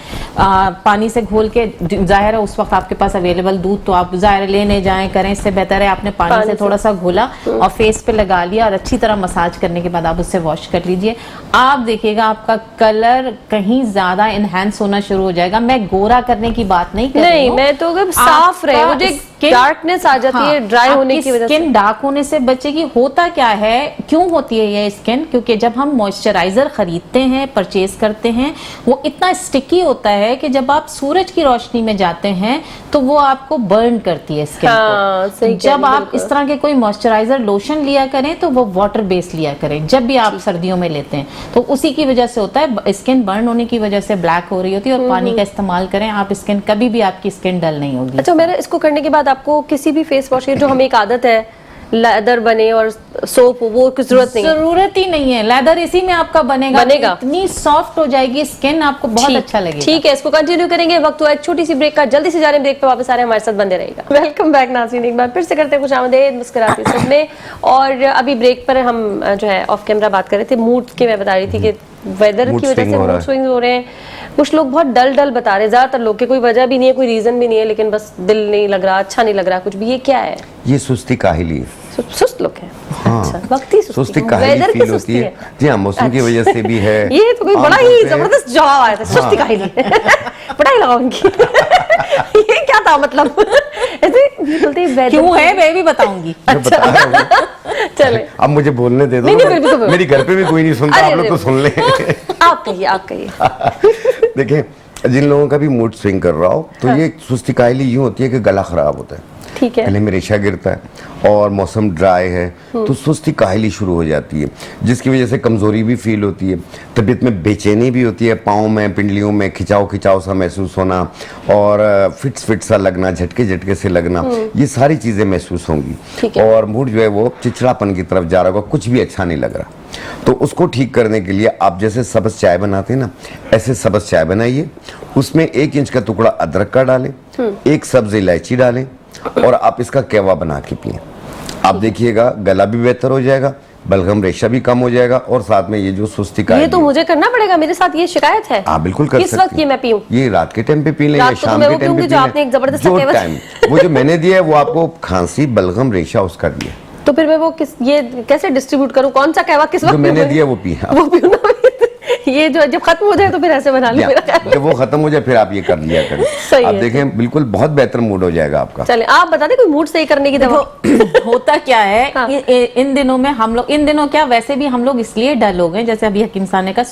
Speaker 2: पानी से घोल के, जाहिर है उस वक्त आपके पास अवेलेबल दूध तो आप जाहिर लेने जाएं करें, इससे बेहतर है आपने पानी से थोड़ा सा घोला और फेस पे लगा लिया और अच्छी तरह मसाज करने के बाद आप उससे वॉश कर लीजिए। आप देखिएगा आपका कलर कहीं ज्यादा इनहेंस होना शुरू हो जाएगा। मैं गोरा करने की बात नहीं कर रही हूं,
Speaker 1: मैं तो साफ रहे, मुझे डार्कनेस आ जाती है ड्राई होने की वजह से।
Speaker 2: स्किन डार्क होने से बचेगी। होता क्या है, क्यों होती है ये स्किन? क्योंकि जब हम मॉइस्चराइजर खरीदते हैं, परचेज करते हैं, वो इतना स्टिकी होता है कि जब आप सूरज की रोशनी में जाते हैं तो वो आपको बर्न करती है स्किन को। जब आप इस तरह के कोई मॉइस्चराइजर लोशन लिया करें तो वो वाटर बेस्ड लिया करें, जब भी आप सर्दियों में लेते हैं तो उसी की वजह से होता है। स्किन बर्न होने की वजह से ब्लैक हो रही होती है। और पानी का इस्तेमाल करें आप, स्किन कभी भी आपकी स्किन डल नहीं होगी।
Speaker 1: अच्छा, मेरा इसको करने के बाद आपको किसी भी फेस वॉश की जो हमें एक आदत है लेदर बने और सोप, वो की जरूरत
Speaker 2: ही नहीं है। लेदर इसी में आपका बनेगा। इतनी सॉफ्ट हो जाएगी स्किन, आपको बहुत अच्छा लगेगा।
Speaker 1: ठीक है, इसको कंटिन्यू करेंगे। वक्त हुआ एक छोटी सी ब्रेक का, जल्दी से जा रहे हैं ब्रेक पे, वापस आ रहे हैं, हमारे साथ बंदे रहेगा। वेलकम बैक नाज़रीन, एक बार फिर से करते हैं खुशामदीद मुस्कुराते सब में। और अभी ब्रेक पर हम जो है ऑफ कैमरा बात कर रहे थे मूड की। मैं बता रही थी कि वेदर की वजह से मूड स्विंग्स हो रहे हैं। कुछ लोग बहुत डल बता रहे हैं, ज्यादातर लोग के कोई वजह भी नहीं है, कोई रीजन भी नहीं है, लेकिन बस दिल नहीं लग रहा, अच्छा नहीं लग रहा कुछ भी। ये क्या है?
Speaker 3: ये सुस्ती काहिली है।
Speaker 1: सुस्त लोग हैं।
Speaker 3: हाँ,
Speaker 1: अच्छा, वक्ती
Speaker 3: सुस्ती काहिली फील होती है। जी हाँ, मौसम की वजह से भी है।
Speaker 1: ये तो कोई बड़ा ही जबरदस्त जवाब आया था, सुस्ती काहिली। बड़ा ही लगा उनकी। ये क्या था मतलब? ऐसे बोलते
Speaker 2: क्यों है, मैं भी बताऊंगी।
Speaker 1: चले,
Speaker 3: अब मुझे बोलने दे दो। मेरी घर पे भी कोई नहीं सुनता, आप लोग तो सुन ले।
Speaker 1: आप कहिए।
Speaker 3: देखिए, जिन लोगों का भी मूड स्विंग कर रहा हो तो ये सुस्ती काहिली यूं होती है कि गला खराब होता है,
Speaker 1: ठीक है,
Speaker 3: गले में रेशा गिरता है और मौसम ड्राई है तो सुस्ती काहिली शुरू हो जाती है, जिसकी वजह से कमजोरी भी फील होती है, तबीयत में बेचैनी भी होती है, पाँव में, पिंडलियों में खिंचाव सा महसूस होना और फिट सा लगना, झटके से लगना, ये सारी चीजें महसूस होंगी और मूड जो है वो चिड़चिड़ापन की तरफ जा रहा होगा, कुछ भी अच्छा नहीं लग रहा। तो उसको ठीक करने के लिए आप जैसे सब्ज चाय बनाते हैं ना, ऐसे सब्ज चाय बनाइए, उसमें 1 इंच का टुकड़ा अदरक का डालें, 1 सब्ज इलायची डालें और आप इसका कहवा बना के पिए। आप देखिएगा गला भी बेहतर हो जाएगा, बलगम रेशा भी कम हो जाएगा और साथ में ये जो सुस्ती का,
Speaker 1: ये तो मुझे करना पड़ेगा, मेरे साथ ये शिकायत है।
Speaker 3: हाँ बिल्कुल कर सकते हैं।
Speaker 1: किस वक्त ये मैं पीऊं?
Speaker 3: ये रात के टाइम पे पी लें या शाम के टाइम पे पी लें, जो टाइम वो जो मैंने दिया है वो आपको खांसी बलगम रेशा उसका दिया।
Speaker 1: तो फिर मैं वो ये कैसे डिस्ट्रीब्यूट करूं? कौन सा कहवा किस वक्त?
Speaker 3: जो मैंने दिया वो पिए।
Speaker 1: वो पीऊं ना? ये जो जब खत्म हो जाए तो फिर ऐसे बना लो।
Speaker 3: जब वो खत्म हो जाए फिर आप ये कर लिया करें। आप देखें बिल्कुल बहुत बेहतर मूड हो जाएगा आपका।
Speaker 1: चलें, आप बता दें कोई मूड सही करने की दवा।
Speaker 2: होता क्या है, हाँ। इन दिनों में हम लोग, इन दिनों क्या वैसे भी हम लोग इसलिए डल हो गए, जैसे अभी हकीम साहब ने कहा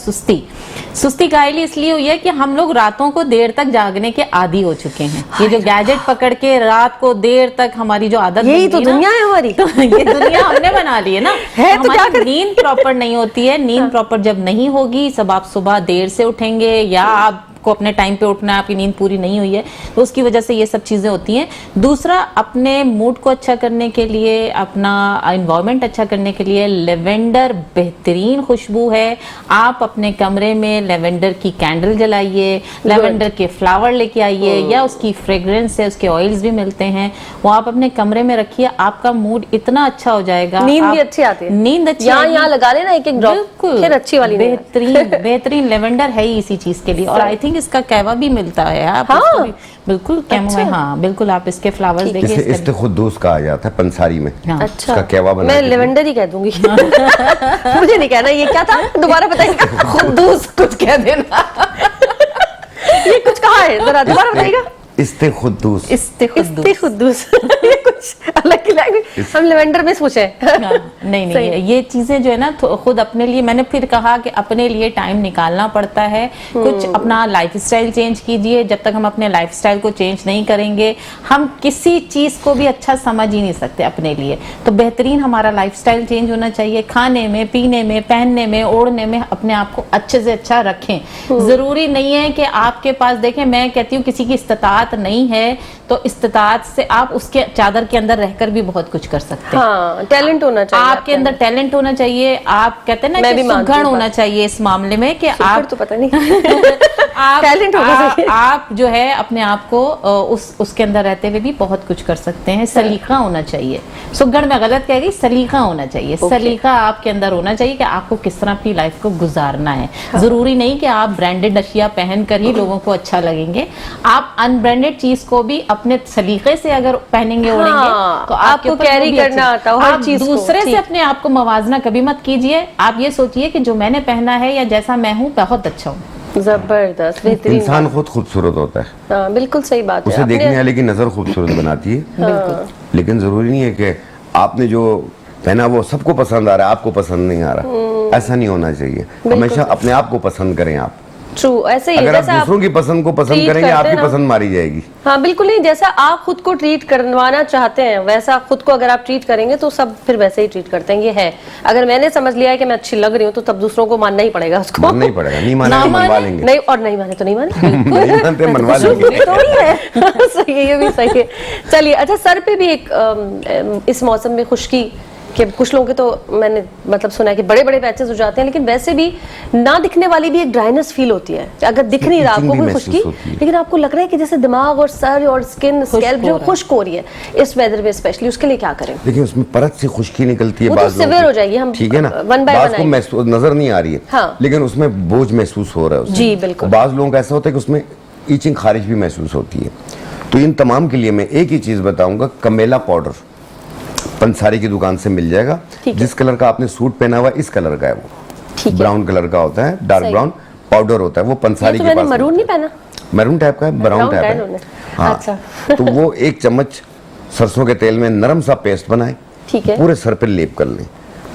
Speaker 2: सुस्ती काहिली इसलिए हुई है कि हम लोग रातों को देर तक जागने के आदी हो चुके हैं। ये जो गैजेट पकड़ के रात को देर तक हमारी जो आदत,
Speaker 1: यही तो दुनिया है हमारी।
Speaker 2: तो ये दुनिया हमने बना ली है ना।
Speaker 1: है तो क्या करें?
Speaker 2: नींद प्रॉपर नहीं होती है। नींद प्रॉपर जब नहीं होगी, सब आप सुबह देर से उठेंगे या आप आपको अपने टाइम पे उठना है, आपकी नींद पूरी नहीं हुई है, तो उसकी वजह से ये सब चीजें होती हैं। दूसरा, अपने मूड को अच्छा करने के लिए, अपना एनवायरनमेंट अच्छा करने के लिए लेवेंडर बेहतरीन खुशबू है। आप अपने कमरे में लेवेंडर की कैंडल जलाइए, लेवेंडर के फ्लावर लेके आइए, या उसकी फ्रेग्रेंस है, उसके ऑयल्स भी मिलते हैं, वो आप अपने कमरे में रखिए, आपका मूड इतना अच्छा हो जाएगा,
Speaker 1: नींद भी अच्छी आती है,
Speaker 2: नींद अच्छी,
Speaker 1: यहाँ लगा लेना एक ड्रॉप,
Speaker 2: बिल्कुल
Speaker 1: फिर अच्छी वाली
Speaker 2: बेहतरीन बेहतरीन लेवेंडर है ही इसी चीज के लिए। और आई थिंक इसका कहवा भी मिलता है, आप
Speaker 1: हाँ?
Speaker 2: उसको भी बिल्कुल कैमोमाइल, हाँ बिल्कुल, आप इसके फ्लावर्स देखिए।
Speaker 3: इसे इस्तेखुद्दूस कहा जाता है पंसारी में।
Speaker 2: हाँ।
Speaker 1: अच्छा,
Speaker 3: इसका कहवा बना
Speaker 1: मैं
Speaker 3: के
Speaker 1: लेवेंडर ही कह दूंगी। मुझे नहीं कहना, ये क्या था दोबारा बताइएगा।
Speaker 2: खुद्दूस कुछ कह देना।
Speaker 1: ये कुछ कहा है, जरा दोबारा बताइएगा।
Speaker 3: इस्तेखुद्दूस।
Speaker 1: इस्तेखुद्दूस। ये कुछ अलग ही लैंग्वेज, हम लेवेंडर में सोचे।
Speaker 2: नहीं
Speaker 1: सही।
Speaker 2: ये चीजें जो है ना खुद अपने लिए, मैंने फिर कहा कि अपने लिए टाइम निकालना पड़ता है, कुछ अपना लाइफस्टाइल चेंज कीजिए। जब तक हम अपने लाइफस्टाइल को चेंज नहीं करेंगे, हम किसी चीज को भी अच्छा समझ ही नहीं सकते अपने लिए। तो बेहतरीन हमारा लाइफस्टाइल चेंज होना चाहिए, खाने में, पीने में, पहनने में, ओढ़ने में, अपने आप को अच्छे से अच्छा रखें। जरूरी नहीं है कि आपके पास, देखें मैं कहती हूँ किसी की इस्तिताअत नहीं है तो इस्तिताअत से आप उसके चादर के अंदर रहकर भी बहुत कुछ कर सकते हैं।
Speaker 1: हाँ, टैलेंट होना चाहिए
Speaker 2: आपके अंदर, टैलेंट होना चाहिए। आप कहते हैं ना
Speaker 1: मैं
Speaker 2: कि
Speaker 1: भी मानती
Speaker 2: सुघड़
Speaker 1: हूँ
Speaker 2: होना चाहिए इस मामले में कि आप
Speaker 1: तो पता नहीं।
Speaker 2: आप
Speaker 1: टैलेंट होना चाहिए।
Speaker 2: आप जो है अपने आप को उसके अंदर रहते हुए भी बहुत कुछ कर सकते हैं। सलीका होना चाहिए, सुघड़ में गलत कह गई, सलीका होना चाहिए। सलीका आपके अंदर होना चाहिए कि आपको किस तरह अपनी लाइफ को गुजारना है। जरूरी नहीं कि आप ब्रांडेड अशिया पहन कर ही लोगों को अच्छा लगेंगे, आप अनब्रांडेड चीज को भी अपने सलीके से अगर पहनेंगे, ओढ़ेंगे, तो
Speaker 1: आपको कैरी करना आता है हर चीज को।
Speaker 2: दूसरे से अपने आप को मवाजना कभी मत कीजिए। आप ये सोचिए कि जो मैंने पहना है या जैसा मैं हूँ बहुत अच्छा हूँ।
Speaker 1: जबरदस्त, बेहतरीन।
Speaker 3: इंसान खुद खूबसूरत होता है।
Speaker 1: हाँ, बिल्कुल सही बात है।
Speaker 3: उसे देखने वाले की नजर खूबसूरत बनाती है।
Speaker 1: बिल्कुल।
Speaker 3: लेकिन जरूरी नहीं है कि आपने जो पहना वो सबको पसंद आ रहा है, आपको पसंद नहीं आ रहा। ऐसा नहीं होना चाहिए। हमेशा अपने आप को पसंद करें आप।
Speaker 1: ट्रू, ऐसे ही
Speaker 3: अगर आप
Speaker 1: जैसा
Speaker 3: दूसरों की पसंद को पसंद
Speaker 1: treat
Speaker 3: करेंगे,
Speaker 1: करते
Speaker 3: आपकी
Speaker 1: हैं ना।
Speaker 3: पसंद मारी जाएगी।
Speaker 1: हाँ बिल्कुल नहीं, जैसा आप खुद को ट्रीट करवाना चाहते हैं वैसा खुद को अगर आप ट्रीट करेंगे तो सब फिर वैसे ही ट्रीट करते हैं। ये है, अगर मैंने समझ लिया है कि मैं अच्छी लग रही हूँ तो तब दूसरों को मानना ही पड़ेगा उसको।
Speaker 3: मानना ही पड़ेगा, नहीं माने तो मनवा लेंगे।
Speaker 1: नहीं, और नहीं माने तो नहीं माने।
Speaker 3: नहीं मानते मनवा लेंगे।
Speaker 1: थोड़ी है। सही है, ये भी सही है। चलिए, अच्छा, सर पे भी एक इस मौसम में खुश्की कि कुछ लोगों के तो मैंने मतलब सुना है कि बड़े बड़े पैचेस हो जाते हैं, लेकिन वैसे भी ना दिखने वाली भी एक ड्राइनेस फील होती है। अगर दिख नहीं रहा आपको कोई खुश्की, लेकिन आपको लग रहा है कि जैसे दिमाग और सर और स्किन, स्कैल्प जो खुश्क हो रही है इस वेदर में स्पेशली, उसके लिए क्या करें?
Speaker 3: देखिए, उसमें परत से खुश्की निकलती है,
Speaker 1: वो तो सिवियर हो जाएगी, हम
Speaker 3: ठीक है ना,
Speaker 1: वन बाय
Speaker 3: बाज को महसूस नजर नहीं आ रही है।
Speaker 1: हाँ।
Speaker 3: लेकिन उसमें बोझ महसूस हो रहा है उसमें।
Speaker 1: जी बिल्कुल।
Speaker 3: बाज लोगों का ऐसा होता है कि उसमें ईचिंग, खारिश भी महसूस होती है। तो इन तमाम के लिए मैं एक ही चीज बताऊंगा, कमेला पाउडर पंसारी की दुकान से मिल जाएगा। जिस कलर का आपने सूट पहना हुआ इस कलर का है वो, ब्राउन कलर का होता है, डार्क ब्राउन पाउडर होता है वो पंसारी के पास।
Speaker 1: मरून नहीं पहना,
Speaker 3: मैरून टाइप का है, ब्राउन टाइप है। हाँ।
Speaker 1: अच्छा।
Speaker 3: तो वो 1 चम्मच सरसों के तेल में नरम सा पेस्ट बनाए,
Speaker 1: ठीक है,
Speaker 3: पूरे सर पे लेप कर लें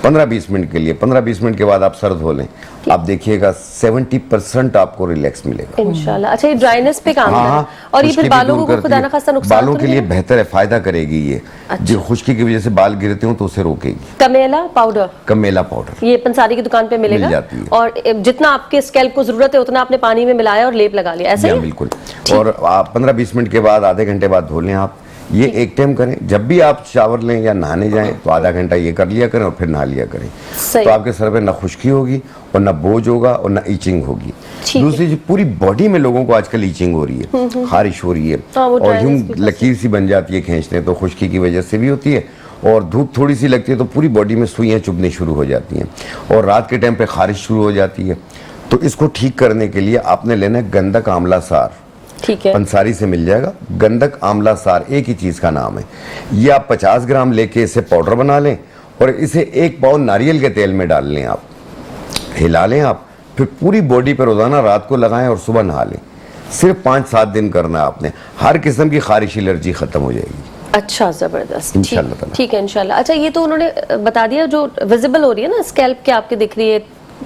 Speaker 3: 15-20 मिनट के लिए। 15-20 मिनट के बाद आप सर धो लें, आप देखिएगा 70% आपको रिलैक्स मिलेगा
Speaker 1: इंशाल्लाह। अच्छा, ये ड्राइनेस पे काम
Speaker 3: हाँ,
Speaker 1: करे और ये फिर बालों को खुदा ना खास्ता नुकसान
Speaker 3: बालों के लिए बेहतर है, फायदा करेगी ये। जो खुश्की की वजह से बाल गिरते हो तो उसे रोकेगी।
Speaker 1: कमेला पाउडर,
Speaker 3: कमेला पाउडर
Speaker 1: ये पंसारी की दुकान पे मिलेगा,
Speaker 3: मिल जाती है।
Speaker 1: और जितना आपके स्कैल्प को जरूरत है उतना आपने पानी में मिलाया और लेप लगा लिया, ऐसे ही?
Speaker 3: बिल्कुल। और आप 15-20 मिनट के बाद, आधे घंटे बाद धो लें आप। ये एक टाइम करें, जब भी आप शावर लें या नहाने जाएं तो आधा घंटा ये कर लिया करें और फिर नहा लिया करें। तो आपके सर पे ना खुश्की होगी और ना बोझ होगा और ना ईचिंग होगी। दूसरी चीज, पूरी बॉडी में लोगों को आजकल ईचिंग हो रही है, खारिश हो रही है, और यूं लकीर सी बन जाती है खींचते तो खुश्की की वजह से भी होती है। और धूप थोड़ी सी लगती है तो पूरी बॉडी में सुइयां चुभनी शुरू हो जाती हैं, और रात के टाइम पे खारिश शुरू हो जाती है। तो इसको ठीक करने के लिए आपने लेना है गंधक आंवला सार।
Speaker 1: ठीक है,
Speaker 3: पंसारी से मिल जाएगा। गंधक आंवला सार एक ही चीज का नाम है। ये आप 50 ग्राम लेके इसे पाउडर बना लें और इसे 1 पाव नारियल के तेल में डाल लें, आप हिला लें आप, फिर पूरी बॉडी पर रोजाना रात को लगाएं और सुबह नहा लें। सिर्फ 5-7 दिन करना है आपने, हर किस्म की खारिश एलर्जी खत्म हो जाएगी।
Speaker 1: अच्छा, जबरदस्त,
Speaker 3: इंशाल्लाह।
Speaker 1: ठीक है इंशाल्लाह। अच्छा, ये तो उन्होंने बता दिया जो विजिबल हो रही है ना स्कैल्प के, आपके दिख रही है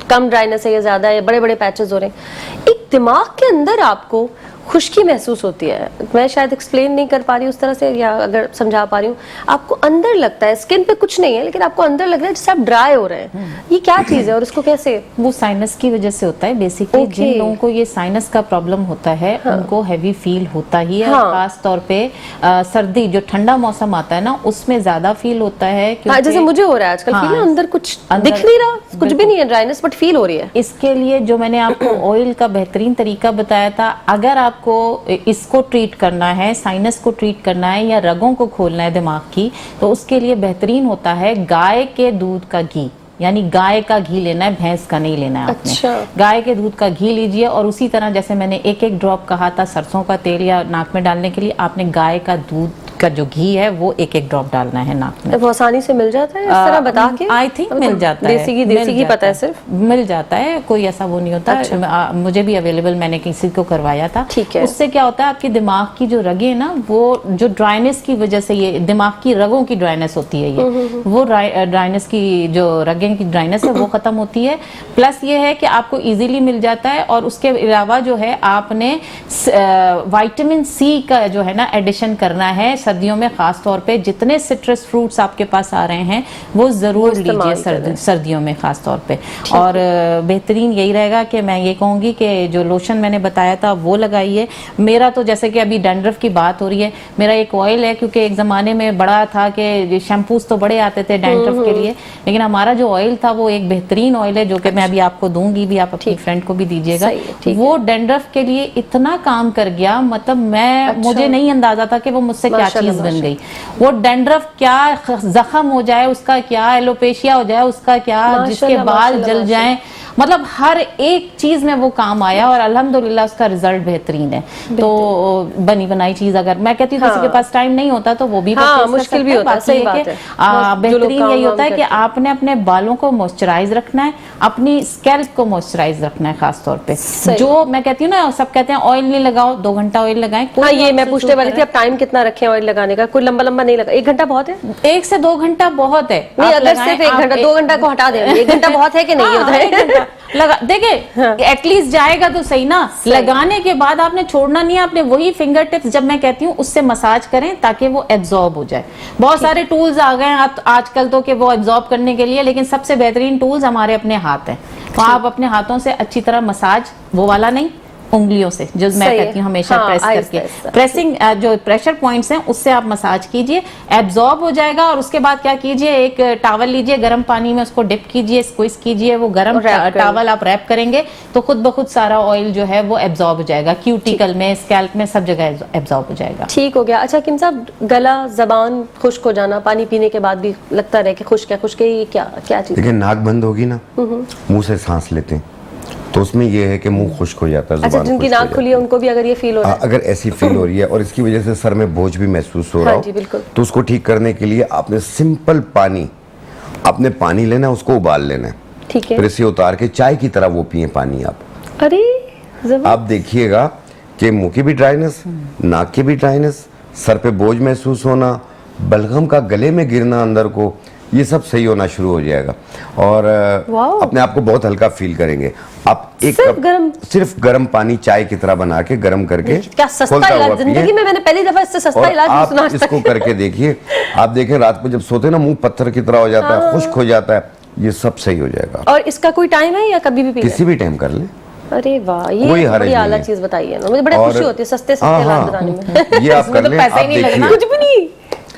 Speaker 1: कम ड्राइनेस है या ज्यादा है, बड़े बड़े पैचेस हो रहे हैं। एक दिमाग के अंदर आपको खुश्की महसूस होती है, मैं शायद एक्सप्लेन नहीं कर पा रही उस तरह से, या अगर समझा पा रही हूँ, आपको अंदर लगता है, स्किन पे कुछ नहीं है लेकिन आपको अंदर लग रहा है जैसे आप ड्राई हो रहे हैं, ये क्या चीज है और उसको कैसे?
Speaker 2: वो साइनस की वजह से होता है बेसिकली।
Speaker 1: Okay.
Speaker 2: जिन लोगों को ये साइनस का प्रॉब्लम होता है उनको हैवी फील होता ही है।
Speaker 1: हाँ।
Speaker 2: खास तौर पे सर्दी जो ठंडा मौसम आता है ना उसमें ज्यादा फील होता है,
Speaker 1: हाँ, जैसे मुझे हो रहा है आजकल, फील है अंदर कुछ दिख नहीं रहा, कुछ भी नहीं है, ड्राइनेस बट फील हो रही है।
Speaker 2: इसके लिए जो मैंने आपको ऑयल का बेहतरीन तरीका बताया था, अगर आपको इसको ट्रीट करना है, साइनस को ट्रीट करना है या रगों को खोलना है दिमाग की, तो उसके लिए बेहतरीन होता है गाय के दूध का घी, यानी गाय का घी लेना है, भैंस का नहीं लेना है आपने।
Speaker 1: अच्छा।
Speaker 2: गाय के दूध का घी लीजिए और उसी तरह जैसे मैंने एक एक ड्रॉप कहा था सरसों का तेल या नाक में डालने के लिए, आपने गाय का दूध का जो घी है वो एक एक ड्रॉप डालना है नाक में।
Speaker 1: वो आसानी से मिल जाता है इस तरह बता के?
Speaker 2: आई थिंक मिल जाता है,
Speaker 1: देसी घी पता है, सिर्फ
Speaker 2: मिल जाता है, कोई ऐसा वो नहीं होता।
Speaker 1: अच्छा।
Speaker 2: मुझे भी अवेलेबल, मैंने किसी को करवाया था।
Speaker 1: ठीक है।
Speaker 2: उससे क्या होता है, आपके दिमाग की जो रगें हैं ना, वो जो ड्राइनेस की वजह से, ये दिमाग की रगों की ड्राइनेस होती है, ये वो ड्राइनेस की जो रगें की ड्राइनेस है वो खत्म होती है। प्लस ये है कि आपको इजीली मिल जाता है, और उसके अलावा जो है आपने विटामिन सी का जो है ना एडिशन करना है सर्दियों में। खास तौर पे जितने सिट्रस फ्रूट्स आपके पास आ रहे हैं वो जरूर लीजिए सर्दियों में खास तौर पे। और बेहतरीन यही रहेगा कि मैं ये कहूंगी कि जो लोशन मैंने बताया था वो लगाइए। मेरा तो जैसे कि अभी डैंड्रफ की बात हो रही है, मेरा एक ऑयल है, क्योंकि एक जमाने में बड़ा था कि शैम्पूस तो बड़े आते थे डैंड्रफ के लिए, लेकिन हमारा जो ऑयल था वो एक बेहतरीन ऑयल है जो कि मैं अभी आपको दूंगी भी, आप अपनी फ्रेंड को भी दीजिएगा। वो डैंड्रफ के लिए इतना काम कर गया, मतलब मुझे नहीं अंदाजा था कि वो मुझसे क्या चीज बन गई। वो डैंड्रफ क्या जख्म हो जाए उसका क्या, एलोपेशिया हो जाए उसका क्या, जिसके बाल जल जाएं, मतलब हर एक चीज में वो काम आया और अल्हम्दुलिल्लाह उसका रिजल्ट बेहतरीन है। तो बनी बनाई चीज अगर मैं कहती हूँ किसी के पास टाइम नहीं होता तो वो भी
Speaker 1: मुश्किल भी होता है, सही बात है।
Speaker 2: बेहतरीन यही होता है कि आपने अपने बालों को मॉइस्चराइज रखना है, अपनी स्कैल्प को मॉइस्चराइज रखना है खास तौर पे। जो मैं कहती हूँ ना, सब कहते हैं ऑयल नहीं लगाओ, 2 घंटा ऑयल लगाएं।
Speaker 1: हाँ, ये मैं पूछने वाली थी, आप टाइम कितना रखें ऑयल लगाने का? कोई लंबा लंबा नहीं लगा, 1 घंटा बहुत है?
Speaker 2: 1 से 2 घंटा बहुत है।
Speaker 1: नहीं, अगर सिर्फ 1 घंटा, 2 घंटा को हटा दें, 1 घंटा बहुत है कि नहीं होता
Speaker 2: लगा देखे, एटलीस्ट जाएगा तो सही ना। लगाने के बाद आपने छोड़ना नहीं है, आपने वही फिंगर टिप्स जब मैं कहती हूँ उससे मसाज करें ताकि वो एब्जॉर्ब हो जाए। बहुत सारे टूल्स आ गए हैं आजकल तो कि वो एब्जॉर्ब करने के लिए, लेकिन सबसे बेहतरीन टूल्स हमारे अपने हाथ हैं। तो आप अपने हाथों से अच्छी तरह मसाज, वो वाला नहीं, उंगलियों से, जो मैं कहती हूँ हमेशा प्रेस करके, प्रेसिंग जो प्रेशर पॉइंट्स हैं उससे आप मसाज कीजिए, एब्जॉर्ब हो जाएगा। और उसके बाद क्या कीजिए, एक टॉवल लीजिए, गर्म पानी में उसको डिप कीजिए, स्क्वीज कीजिए, वो गर्म टॉवल आप रैप करेंगे तो खुद ब खुद सारा ऑयल जो है वो एब्जॉर्ब हो जाएगा, क्यूटिकल में, स्कैल्प में, सब जगह एब्जॉर्ब हो जाएगा।
Speaker 1: ठीक हो गया। अच्छा किम साहब, गला जबान खुश्क हो जाना, पानी पीने के बाद भी लगता रहे कि खुश्क है, खुश्क है, क्या क्या चीज?
Speaker 3: देखिए, नाक बंद होगी ना, मुंह से सांस लेते हैं तो उसमें ये है कि मुंह खुश्क हो जाता है।
Speaker 1: अच्छा, जिनकी नाक खुली है उनको भी अगर ये फील हो रहा है,
Speaker 3: अगर ऐसी फील हो रही है और इसकी वजह से सर में बोझ भी महसूस हो रहा
Speaker 1: हाँ जी,
Speaker 3: हो,
Speaker 1: बिल्कुल।
Speaker 3: तो उसको ठीक करने के लिए आपने सिंपल आपने पानी लेना है, उसको उबाल लेना है,
Speaker 1: ठीक है,
Speaker 3: फिर इसे उतार के चाय की तरह वो पिए पानी आप।
Speaker 1: अरे
Speaker 3: आप देखिएगा कि मुंह की भी ड्राइनेस, नाक की भी ड्राइनेस, सर पे बोझ महसूस होना, बलगम का गले में गिरना अंदर को, ये सब सही होना शुरू हो जाएगा और अपने आप को बहुत हल्का फील करेंगे। आप एक कप सिर्फ गर्म पानी चाय की तरह बना के गर्म करके,
Speaker 1: क्या सस्ता इलाज, जिंदगी में मैंने पहली दफा इससे सस्ता इलाज नहीं सुना।
Speaker 3: आप इसको करके देखिए, आप देखें रात को जब सोते हैं ना, मुंह पत्थर की तरह हो जाता है, खुश्क हो जाता है, ये सब सही हो जाएगा।
Speaker 1: और इसका कोई टाइम है या कभी भी
Speaker 3: किसी भी टाइम कर लें?
Speaker 1: अरे वाह, ये बड़ी आला चीज बताई है ना, मुझे बड़ी खुशी होती है सस्ते इलाज बताने में।
Speaker 3: ये आप कर लें,
Speaker 1: पैसा ही नहीं लगना, कुछ भी नहीं।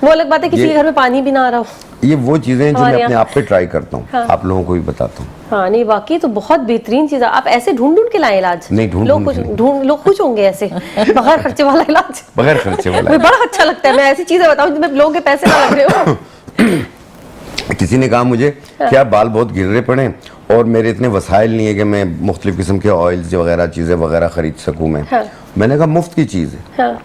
Speaker 1: वो अलग बात है किसी के घर में पानी भी ना आ रहा हो।
Speaker 3: ये वो चीजें हैं जो मैं अपने आप पे ट्राई करता हूँ, आप लोगों को भी बताता हूँ।
Speaker 1: हाँ नहीं, वाकई तो बहुत बेहतरीन चीज है। आप ऐसे ढूंढ ढूंढ के लाए इलाज?
Speaker 3: नहीं,
Speaker 1: लोग कुछ होंगे ऐसे बगैर खर्चे वाला इलाज,
Speaker 3: बगैर खर्चे वाला।
Speaker 1: मुझे बड़ा अच्छा लगता है, मैं ऐसी चीजें बताऊं जिसमें लोगों के पैसे ना लग रहे हो।
Speaker 3: किसी ने कहा मुझे क्या बाल बहुत गिर पड़े और मेरे इतने वसाइल नहीं है कि मैं मुख्तलिफ किस्म के ऑयल्स वगैरह चीजें वगैरह खरीद सकूं मैं। मैंने कहा मुफ्त की चीज है,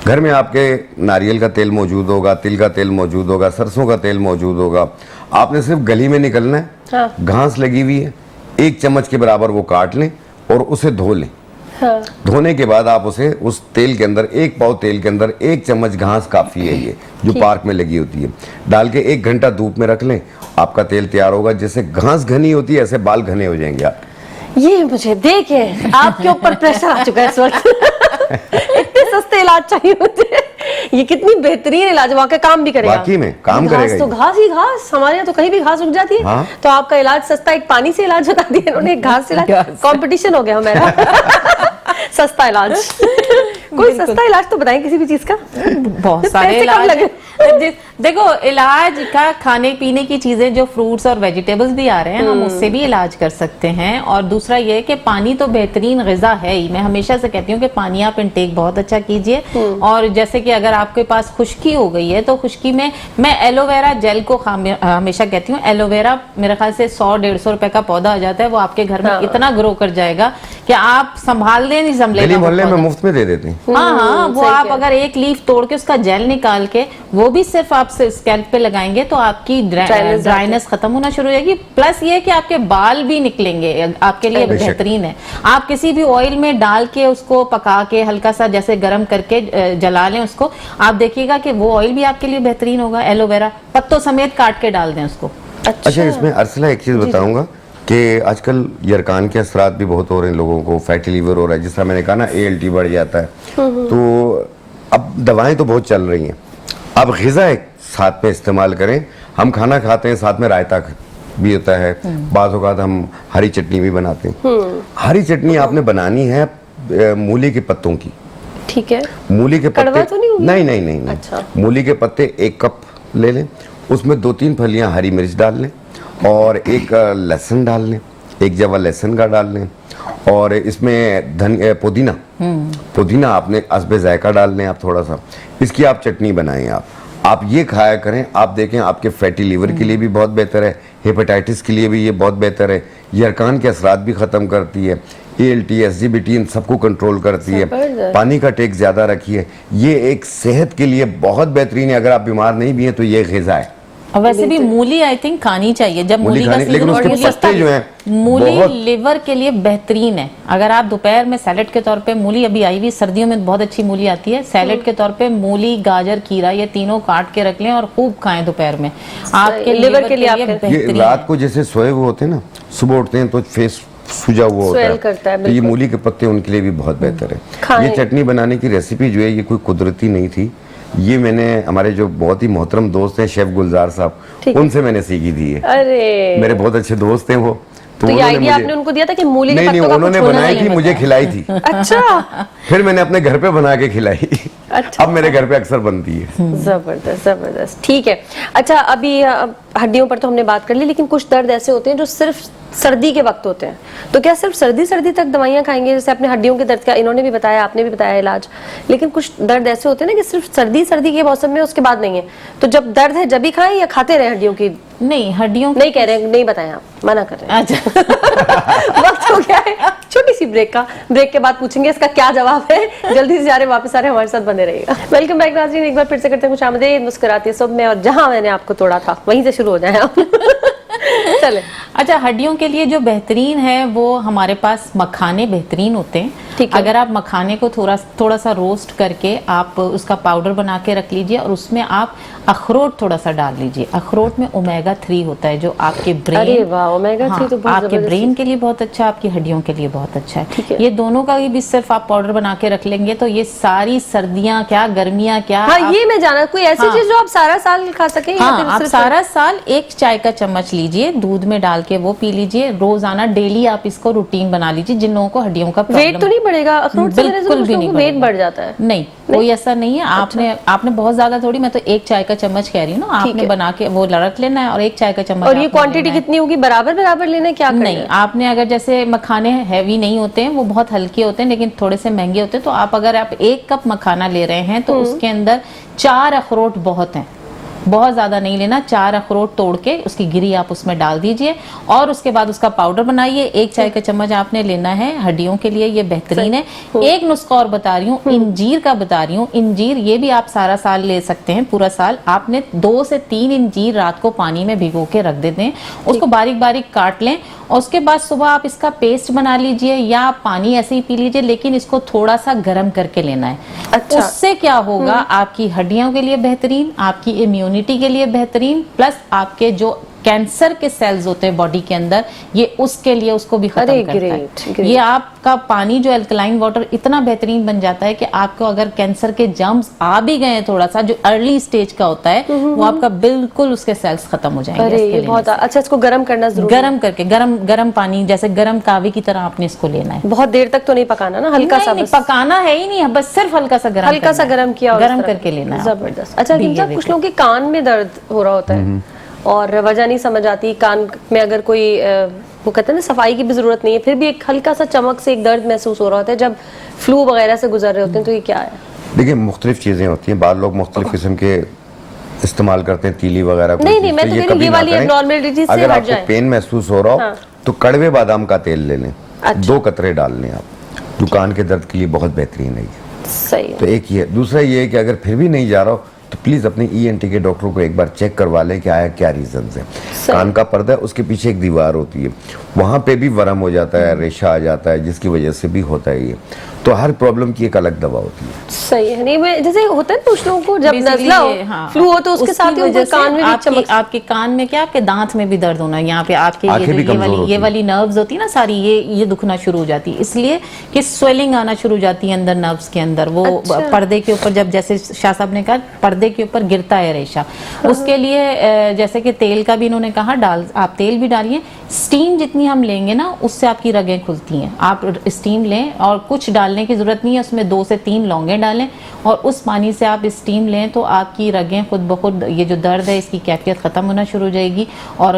Speaker 3: घर में आपके नारियल का तेल मौजूद होगा, तिल का तेल मौजूद होगा, सरसों का तेल मौजूद होगा। आपने सिर्फ गली में निकलना है, घास लगी हुई है, 1 चम्मच के बराबर वो काट लें और उसे धो लें। धोने के बाद आप उसे उस तेल के अंदर, 1 पाव तेल के अंदर 1 चम्मच घास काफी है, ये जो पार्क में लगी होती है, डाल के 1 घंटा धूप में रख लें, आपका तेल तैयार होगा। जैसे घास घनी होती है ऐसे बाल घने हो जाएंगे आप।
Speaker 1: ये मुझे देखे आपके ऊपर प्रेशर आ चुका है इस वक्त। इतने सस्ते इलाज चाहिए मुझे। ये कितनी बेहतरीन इलाज, वाकई काम भी करेगा।
Speaker 3: वाकई में काम
Speaker 1: घास
Speaker 3: करेगा
Speaker 1: तो
Speaker 3: ये।
Speaker 1: घास ही घास, हमारे यहाँ तो कहीं भी घास उग जाती है।
Speaker 3: हाँ।
Speaker 1: तो आपका इलाज सस्ता, एक पानी से इलाज बता दिया इन्होंने, एक घास से इलाज।
Speaker 2: घास।
Speaker 1: कंपटीशन हो गया हमारा। सस्ता इलाज। कोई सस्ता इलाज तो बताएं किसी भी चीज का।
Speaker 2: बहुत सारे
Speaker 1: पैसे कम
Speaker 2: इलाज
Speaker 1: लगे।
Speaker 2: देखो, इलाज का खाने पीने की चीजें जो फ्रूट्स और वेजिटेबल्स भी आ रहे हैं, हम उससे भी इलाज कर सकते हैं। और दूसरा ये है कि पानी तो बेहतरीन ग़िज़ा है ही। मैं हमेशा से कहती हूँ कि पानी आप इंटेक बहुत अच्छा कीजिए। और जैसे कि अगर आपके पास खुश्की हो गई है तो खुश्की में मैं एलोवेरा जेल को हमेशा कहती हूँ। एलोवेरा मेरे ख्याल से 100-150 रुपए का पौधा आ जाता है, वो आपके घर में इतना ग्रो कर जाएगा कि आप संभाल दे नहीं संभलेगा।
Speaker 3: गली मोहल्ले में मुफ्त में दे देते हैं।
Speaker 2: हाँ, वो
Speaker 1: सही
Speaker 2: आप
Speaker 1: कह
Speaker 2: अगर एक लीफ तोड़ के उसका जेल निकाल के वो भी सिर्फ आप स्कैल्प पे लगाएंगे तो आपकी ड्राइनेस खत्म होना शुरू हो जाएगी। प्लस ये कि आपके बाल भी निकलेंगे, आपके लिए
Speaker 3: बेशक।
Speaker 2: बेहतरीन है। आप किसी भी ऑयल में डाल के उसको पका के हल्का सा जैसे गर्म करके जला लें उसको, आप देखिएगा कि वो ऑयल भी आपके लिए बेहतरीन होगा। एलोवेरा पत्तों समेत काट के डाल दें उसको।
Speaker 3: अच्छा, इसमें अर्सला एक चीज बताऊंगा कि आजकल यरकान के असरात भी बहुत हो रहे हैं लोगों को, फैटी लीवर हो रहा है, जिस तरह मैंने कहा ना ALT बढ़ जाता है। तो अब दवाएं तो बहुत चल रही हैं, अब ग़िज़ा एक साथ में इस्तेमाल करें। हम खाना खाते हैं, साथ में रायता भी होता है, बाज़ औक़ात हम हरी चटनी भी बनाते हैं। हरी चटनी आपने बनानी है मूली के पत्तों की।
Speaker 1: ठीक है।
Speaker 3: मूली के
Speaker 1: कड़वा
Speaker 3: पत्ते
Speaker 1: तो नहीं होगी?
Speaker 3: नहीं।
Speaker 1: अच्छा।
Speaker 3: मूली के पत्ते 1 कप ले लें, उसमें 2-3 फलियां हरी मिर्च डाल लें और एक लहसुन डाल लें, 1 जवा लहसुन का डाल लें और इसमें पुदीना आपने हस्बे जायका डाल लें आप थोड़ा सा। इसकी आप चटनी बनाएं, आप ये खाया करें। आप देखें आपके फैटी लीवर के लिए भी बहुत बेहतर है, हेपेटाइटिस के लिए भी ये बहुत बेहतर है, यरकान के असरात भी ख़त्म करती है, ALT SGBT इन सबको कंट्रोल करती है। पानी का टेक ज़्यादा रखिए, ये एक सेहत के लिए बहुत बेहतरीन है। अगर आप बीमार नहीं भी हैं तो ये ग़िज़ा है।
Speaker 2: और वैसे भी मूली आई थिंक खानी चाहिए जब मूली का
Speaker 3: खानी, लेकिन
Speaker 2: सीजन
Speaker 3: उसके
Speaker 2: और ये
Speaker 3: पत्ते जो हैं
Speaker 2: मूली
Speaker 3: बहुत
Speaker 2: लिवर के लिए बेहतरीन है। अगर आप दोपहर में सैलेड के तौर पे मूली, अभी आई हुई सर्दियों में बहुत अच्छी मूली आती है, सैलेड के तौर पे मूली, गाजर, खीरा ये तीनों काट के रख लें और खूब खाएं दोपहर में, आपके लिवर के लिए
Speaker 3: ये
Speaker 2: बेहतरीन
Speaker 3: रात
Speaker 2: है।
Speaker 3: को जैसे सोए हुए होते हैं ना, सुबह उठते हैं तो फेस सूजा हुआ होता
Speaker 1: Swell करता है,
Speaker 3: तो ये मूली के पत्ते उनके लिए भी बहुत बेहतर है।
Speaker 1: खाएं।
Speaker 3: ये चटनी बनाने की रेसिपी जो है ये कोई कुदरती नहीं थी, ये मैंने हमारे जो बहुत ही मोहतरम दोस्त हैं शेफ गुलजार साहब, उनसे मैंने सीखी थी। ये
Speaker 1: अरे
Speaker 3: मेरे बहुत अच्छे दोस्त हैं वो,
Speaker 1: तो ये आइडिया आपने उनको दिया था कि मूली के
Speaker 3: नहीं,
Speaker 1: पत्तों का
Speaker 3: उन्होंने
Speaker 1: कुछ होना
Speaker 3: बनाई
Speaker 1: नहीं
Speaker 3: थी,
Speaker 1: है।
Speaker 3: मुझे खिलाई थी।
Speaker 1: अच्छा।
Speaker 3: फिर मैंने अपने घर पे बना के खिलाई।
Speaker 1: अच्छा।
Speaker 3: अब मेरे घर पे अक्सर बनती है।
Speaker 1: जबरदस्त। ठीक है। अच्छा, अभी हड्डियों पर तो हमने बात कर ली, लेकिन कुछ दर्द ऐसे होते हैं जो सिर्फ सर्दी के वक्त होते हैं, तो क्या सिर्फ सर्दी तक दवाइयां खाएंगे? जैसे अपने हड्डियों के दर्द का इन्होंने भी बताया, आपने भी बताया इलाज, लेकिन कुछ दर्द ऐसे होते हैं ना कि सिर्फ सर्दी के मौसम में, उसके बाद नहीं है। तो जब दर्द है जब ही खाएं या खाते रहे हड्डियों की?
Speaker 2: नहीं, हड्डियों
Speaker 1: नहीं कह रहे हैं, नहीं बताएं, आप मना कर रहे हैं।
Speaker 2: अच्छा।
Speaker 1: वक्त हो गया है छोटी सी ब्रेक के बाद पूछेंगे इसका क्या जवाब है। जल्दी से सारे वापस आ रहे, हमारे साथ बने रहिएगा। वेलकम बैक नाज़रीन, एक बार फिर से करते हैं खुशामदीद मुस्कुराती है सुबह में, और जहां मैंने आपको तोड़ा था वहीं से शुरू हो जाए आप। चले।
Speaker 2: अच्छा, हड्डियों के लिए जो बेहतरीन है वो हमारे पास मखाने बेहतरीन होते हैं।
Speaker 1: ठीक है।
Speaker 2: अगर आप मखाने को थोड़ा सा रोस्ट करके आप उसका पाउडर बना के रख लीजिए और उसमें आप अखरोट थोड़ा सा डाल लीजिए। अखरोट में ओमेगा 3 होता है जो आपके ब्रेन,
Speaker 1: अरे वाह, ओमेगा 3 तो बहुत
Speaker 2: आपके
Speaker 1: जबरदस्त
Speaker 2: ब्रेन के लिए बहुत अच्छा है, आपकी हड्डियों के लिए बहुत अच्छा
Speaker 1: ठीक
Speaker 2: है।
Speaker 1: है।
Speaker 2: ये दोनों का भी सिर्फ आप पाउडर बना के रख लेंगे तो ये सारी सर्दियां क्या, गर्मियां क्या,
Speaker 1: हाँ, ये मैं जाना, कोई ऐसी चीज जो आप सारा साल खा सके?
Speaker 2: हाँ, आप सारा साल 1 चाय का चम्मच लीजिए, दूध में डाल के वो पी लीजिए रोजाना, डेली आप इसको रूटीन बना लीजिए। जिन लोगों को हड्डियों का
Speaker 1: वेट तो नहीं बढ़ेगा अखरोट से?
Speaker 2: बिल्कुल भी नहीं,
Speaker 1: वेट बढ़ जाता है?
Speaker 2: नहीं, कोई ऐसा नहीं है। आपने बहुत ज्यादा थोड़ी, मैं तो 1 चाय का चम्मच कह रही हूँ ना, आपने बना के वो रख लेना है और 1 चाय का चम्मच।
Speaker 1: और ये क्वांटिटी कितनी होगी? बराबर लेना है? क्या करना है?
Speaker 2: नहीं, आपने अगर जैसे मखाने हैवी नहीं होते हैं, वो बहुत हल्के होते हैं लेकिन थोड़े से महंगे होते हैं, तो आप अगर आप 1 कप मखाना ले रहे हैं तो उसके अंदर 4 अखरोट बहुत हैं, बहुत ज्यादा नहीं लेना। 4 अखरोट तोड़ के उसकी गिरी आप उसमें डाल दीजिए और उसके बाद उसका पाउडर बनाइए। 1 चाय का चम्मच आपने लेना है, हड्डियों के लिए ये बेहतरीन है। एक नुस्खा और बता रही हूँ, इंजीर का बता रही हूँ। इंजीर ये भी आप सारा साल ले सकते हैं, पूरा साल। आपने 2 से 3 इंजीर रात को पानी में भिगो के रख देते हैं, उसको बारीक बारीक काट लें और उसके बाद सुबह आप इसका पेस्ट बना लीजिए या आप पानी ऐसे ही पी लीजिए, लेकिन इसको थोड़ा सा गर्म करके लेना है।
Speaker 1: अच्छा।
Speaker 2: उससे क्या होगा, आपकी हड्डियों के लिए बेहतरीन, आपकी इम्यूनिटी के लिए बेहतरीन, प्लस आपके जो कैंसर के सेल्स होते हैं बॉडी के अंदर, ये उसके लिए उसको भी खत्म
Speaker 1: अरे
Speaker 2: करता
Speaker 1: ग्रेट,
Speaker 2: है।
Speaker 1: ग्रेट।
Speaker 2: ये आपका पानी जो अल्कलाइन वाटर इतना बेहतरीन बन जाता है कि आपको अगर कैंसर के जर्म्स आ भी गए थोड़ा सा, जो अर्ली स्टेज का होता है, वो आपका बिल्कुल उसके सेल्स खत्म हो जाएंगे।
Speaker 1: अरे
Speaker 2: इसके
Speaker 1: ये
Speaker 2: लेने
Speaker 1: बहुत
Speaker 2: से।
Speaker 1: अच्छा, इसको गर्म करना जरूरी है।
Speaker 2: गरम करके, गरम पानी, जैसे गरम कावे की तरह आपने इसको लेना है।
Speaker 1: बहुत देर तक तो नहीं पकाना ना, हल्का सा
Speaker 2: नहीं,
Speaker 1: बस
Speaker 2: पकाना है ही नहीं, बस सिर्फ हल्का सा गरम
Speaker 1: हल्का सा गरम किया और
Speaker 2: गरम
Speaker 1: इस तरह
Speaker 2: करके लेना है।
Speaker 1: जबरदस्त। अच्छा
Speaker 2: भीगे
Speaker 1: रिंजा,
Speaker 2: हुए
Speaker 1: कुछ
Speaker 2: को।
Speaker 1: लोगों के कान में दर्द हो रहा होता है और वजह नहीं समझ आती, कान में अगर कोई वो कहते हैं ना सफाई की भी जरूरत नहीं है, फिर भी एक हल्का सा चमक से एक दर्द महसूस हो रहा होता है जब फ्लू वगैरह से गुजर रहे होते हैं, तो ये क्या है?
Speaker 3: देखिए मुख्तलिफ चीज़ें होती हैं, बाद लोग मुख्तलिफ किस्म के इस्तेमाल करते हैं, तीली वगैरह कोई
Speaker 1: नहीं,
Speaker 3: चीज़,
Speaker 1: नहीं, मैं तो कह रही हूँ
Speaker 3: कभी
Speaker 1: ये
Speaker 3: ना
Speaker 1: वाली
Speaker 3: करें।
Speaker 1: abnormalities से
Speaker 3: अगर
Speaker 1: हट
Speaker 3: आपको
Speaker 1: जाए।
Speaker 3: पेन महसूस हो रहा हो
Speaker 1: हाँ।
Speaker 3: तो कड़वे बादाम का तेल ले लें,
Speaker 1: अच्छा।
Speaker 3: 2 कतरे डाल लें आप, दुकान के दर्द के लिए बहुत बेहतरीन है ये।
Speaker 1: सही है।
Speaker 3: तो एक ये, दूसरा ये है कि अगर फिर भी नहीं जा रहा हो तो प्लीज अपने ENT के डॉक्टर को एक बार चेक करवा लें कि आया क्या रीजन है। कान का पर्दा है, उसके पीछे एक दीवार होती है, वहां पे भी वर्म हो जाता है, रेशा आ जाता है, जिसकी वजह से भी होता है ये। तो हर प्रॉब्लम की एक अलग दवा होती है।
Speaker 1: सही है। नहीं, मैं जैसे होता है ना कुछ लोगों को जब
Speaker 2: Basically
Speaker 1: नज़ला हो,
Speaker 2: ये, हाँ,
Speaker 1: फ्लू हो, तो उसके
Speaker 2: उसकी
Speaker 1: साथ ही उनके
Speaker 2: वजह से
Speaker 1: कान में भी चमक।
Speaker 2: आपके कान में क्या, आपके दांत में भी दर्द होना, यहाँ पे आपके
Speaker 3: आंखें भी कमजोर होती
Speaker 2: ये
Speaker 3: हैं।
Speaker 2: वाली नर्व्स होती है ना सारी, ये दुखना शुरू हो जाती है, इसलिए कि स्वेलिंग आना शुरू हो जाती है अंदर नर्व्स के अंदर। वो
Speaker 1: अच्छा।
Speaker 2: पर्दे के ऊपर, जब जैसे शाह साहब ने कहा पर्दे के ऊपर गिरता है रेशा, उसके लिए जैसे कि तेल का भी इन्होंने कहा, आप तेल भी डालिए। स्टीम जितनी हम लेंगे ना, उससे आपकी रगें खुलती हैं। आप स्टीम लें और कुछ डालने की जरूरत नहीं है, उसमें 2 से 3 लौंगे डालें और उस पानी से आप स्टीम लें तो आपकी रगें खुद ब खुद, ये जो दर्द है इसकी कैफियत खत्म होना शुरू हो जाएगी। और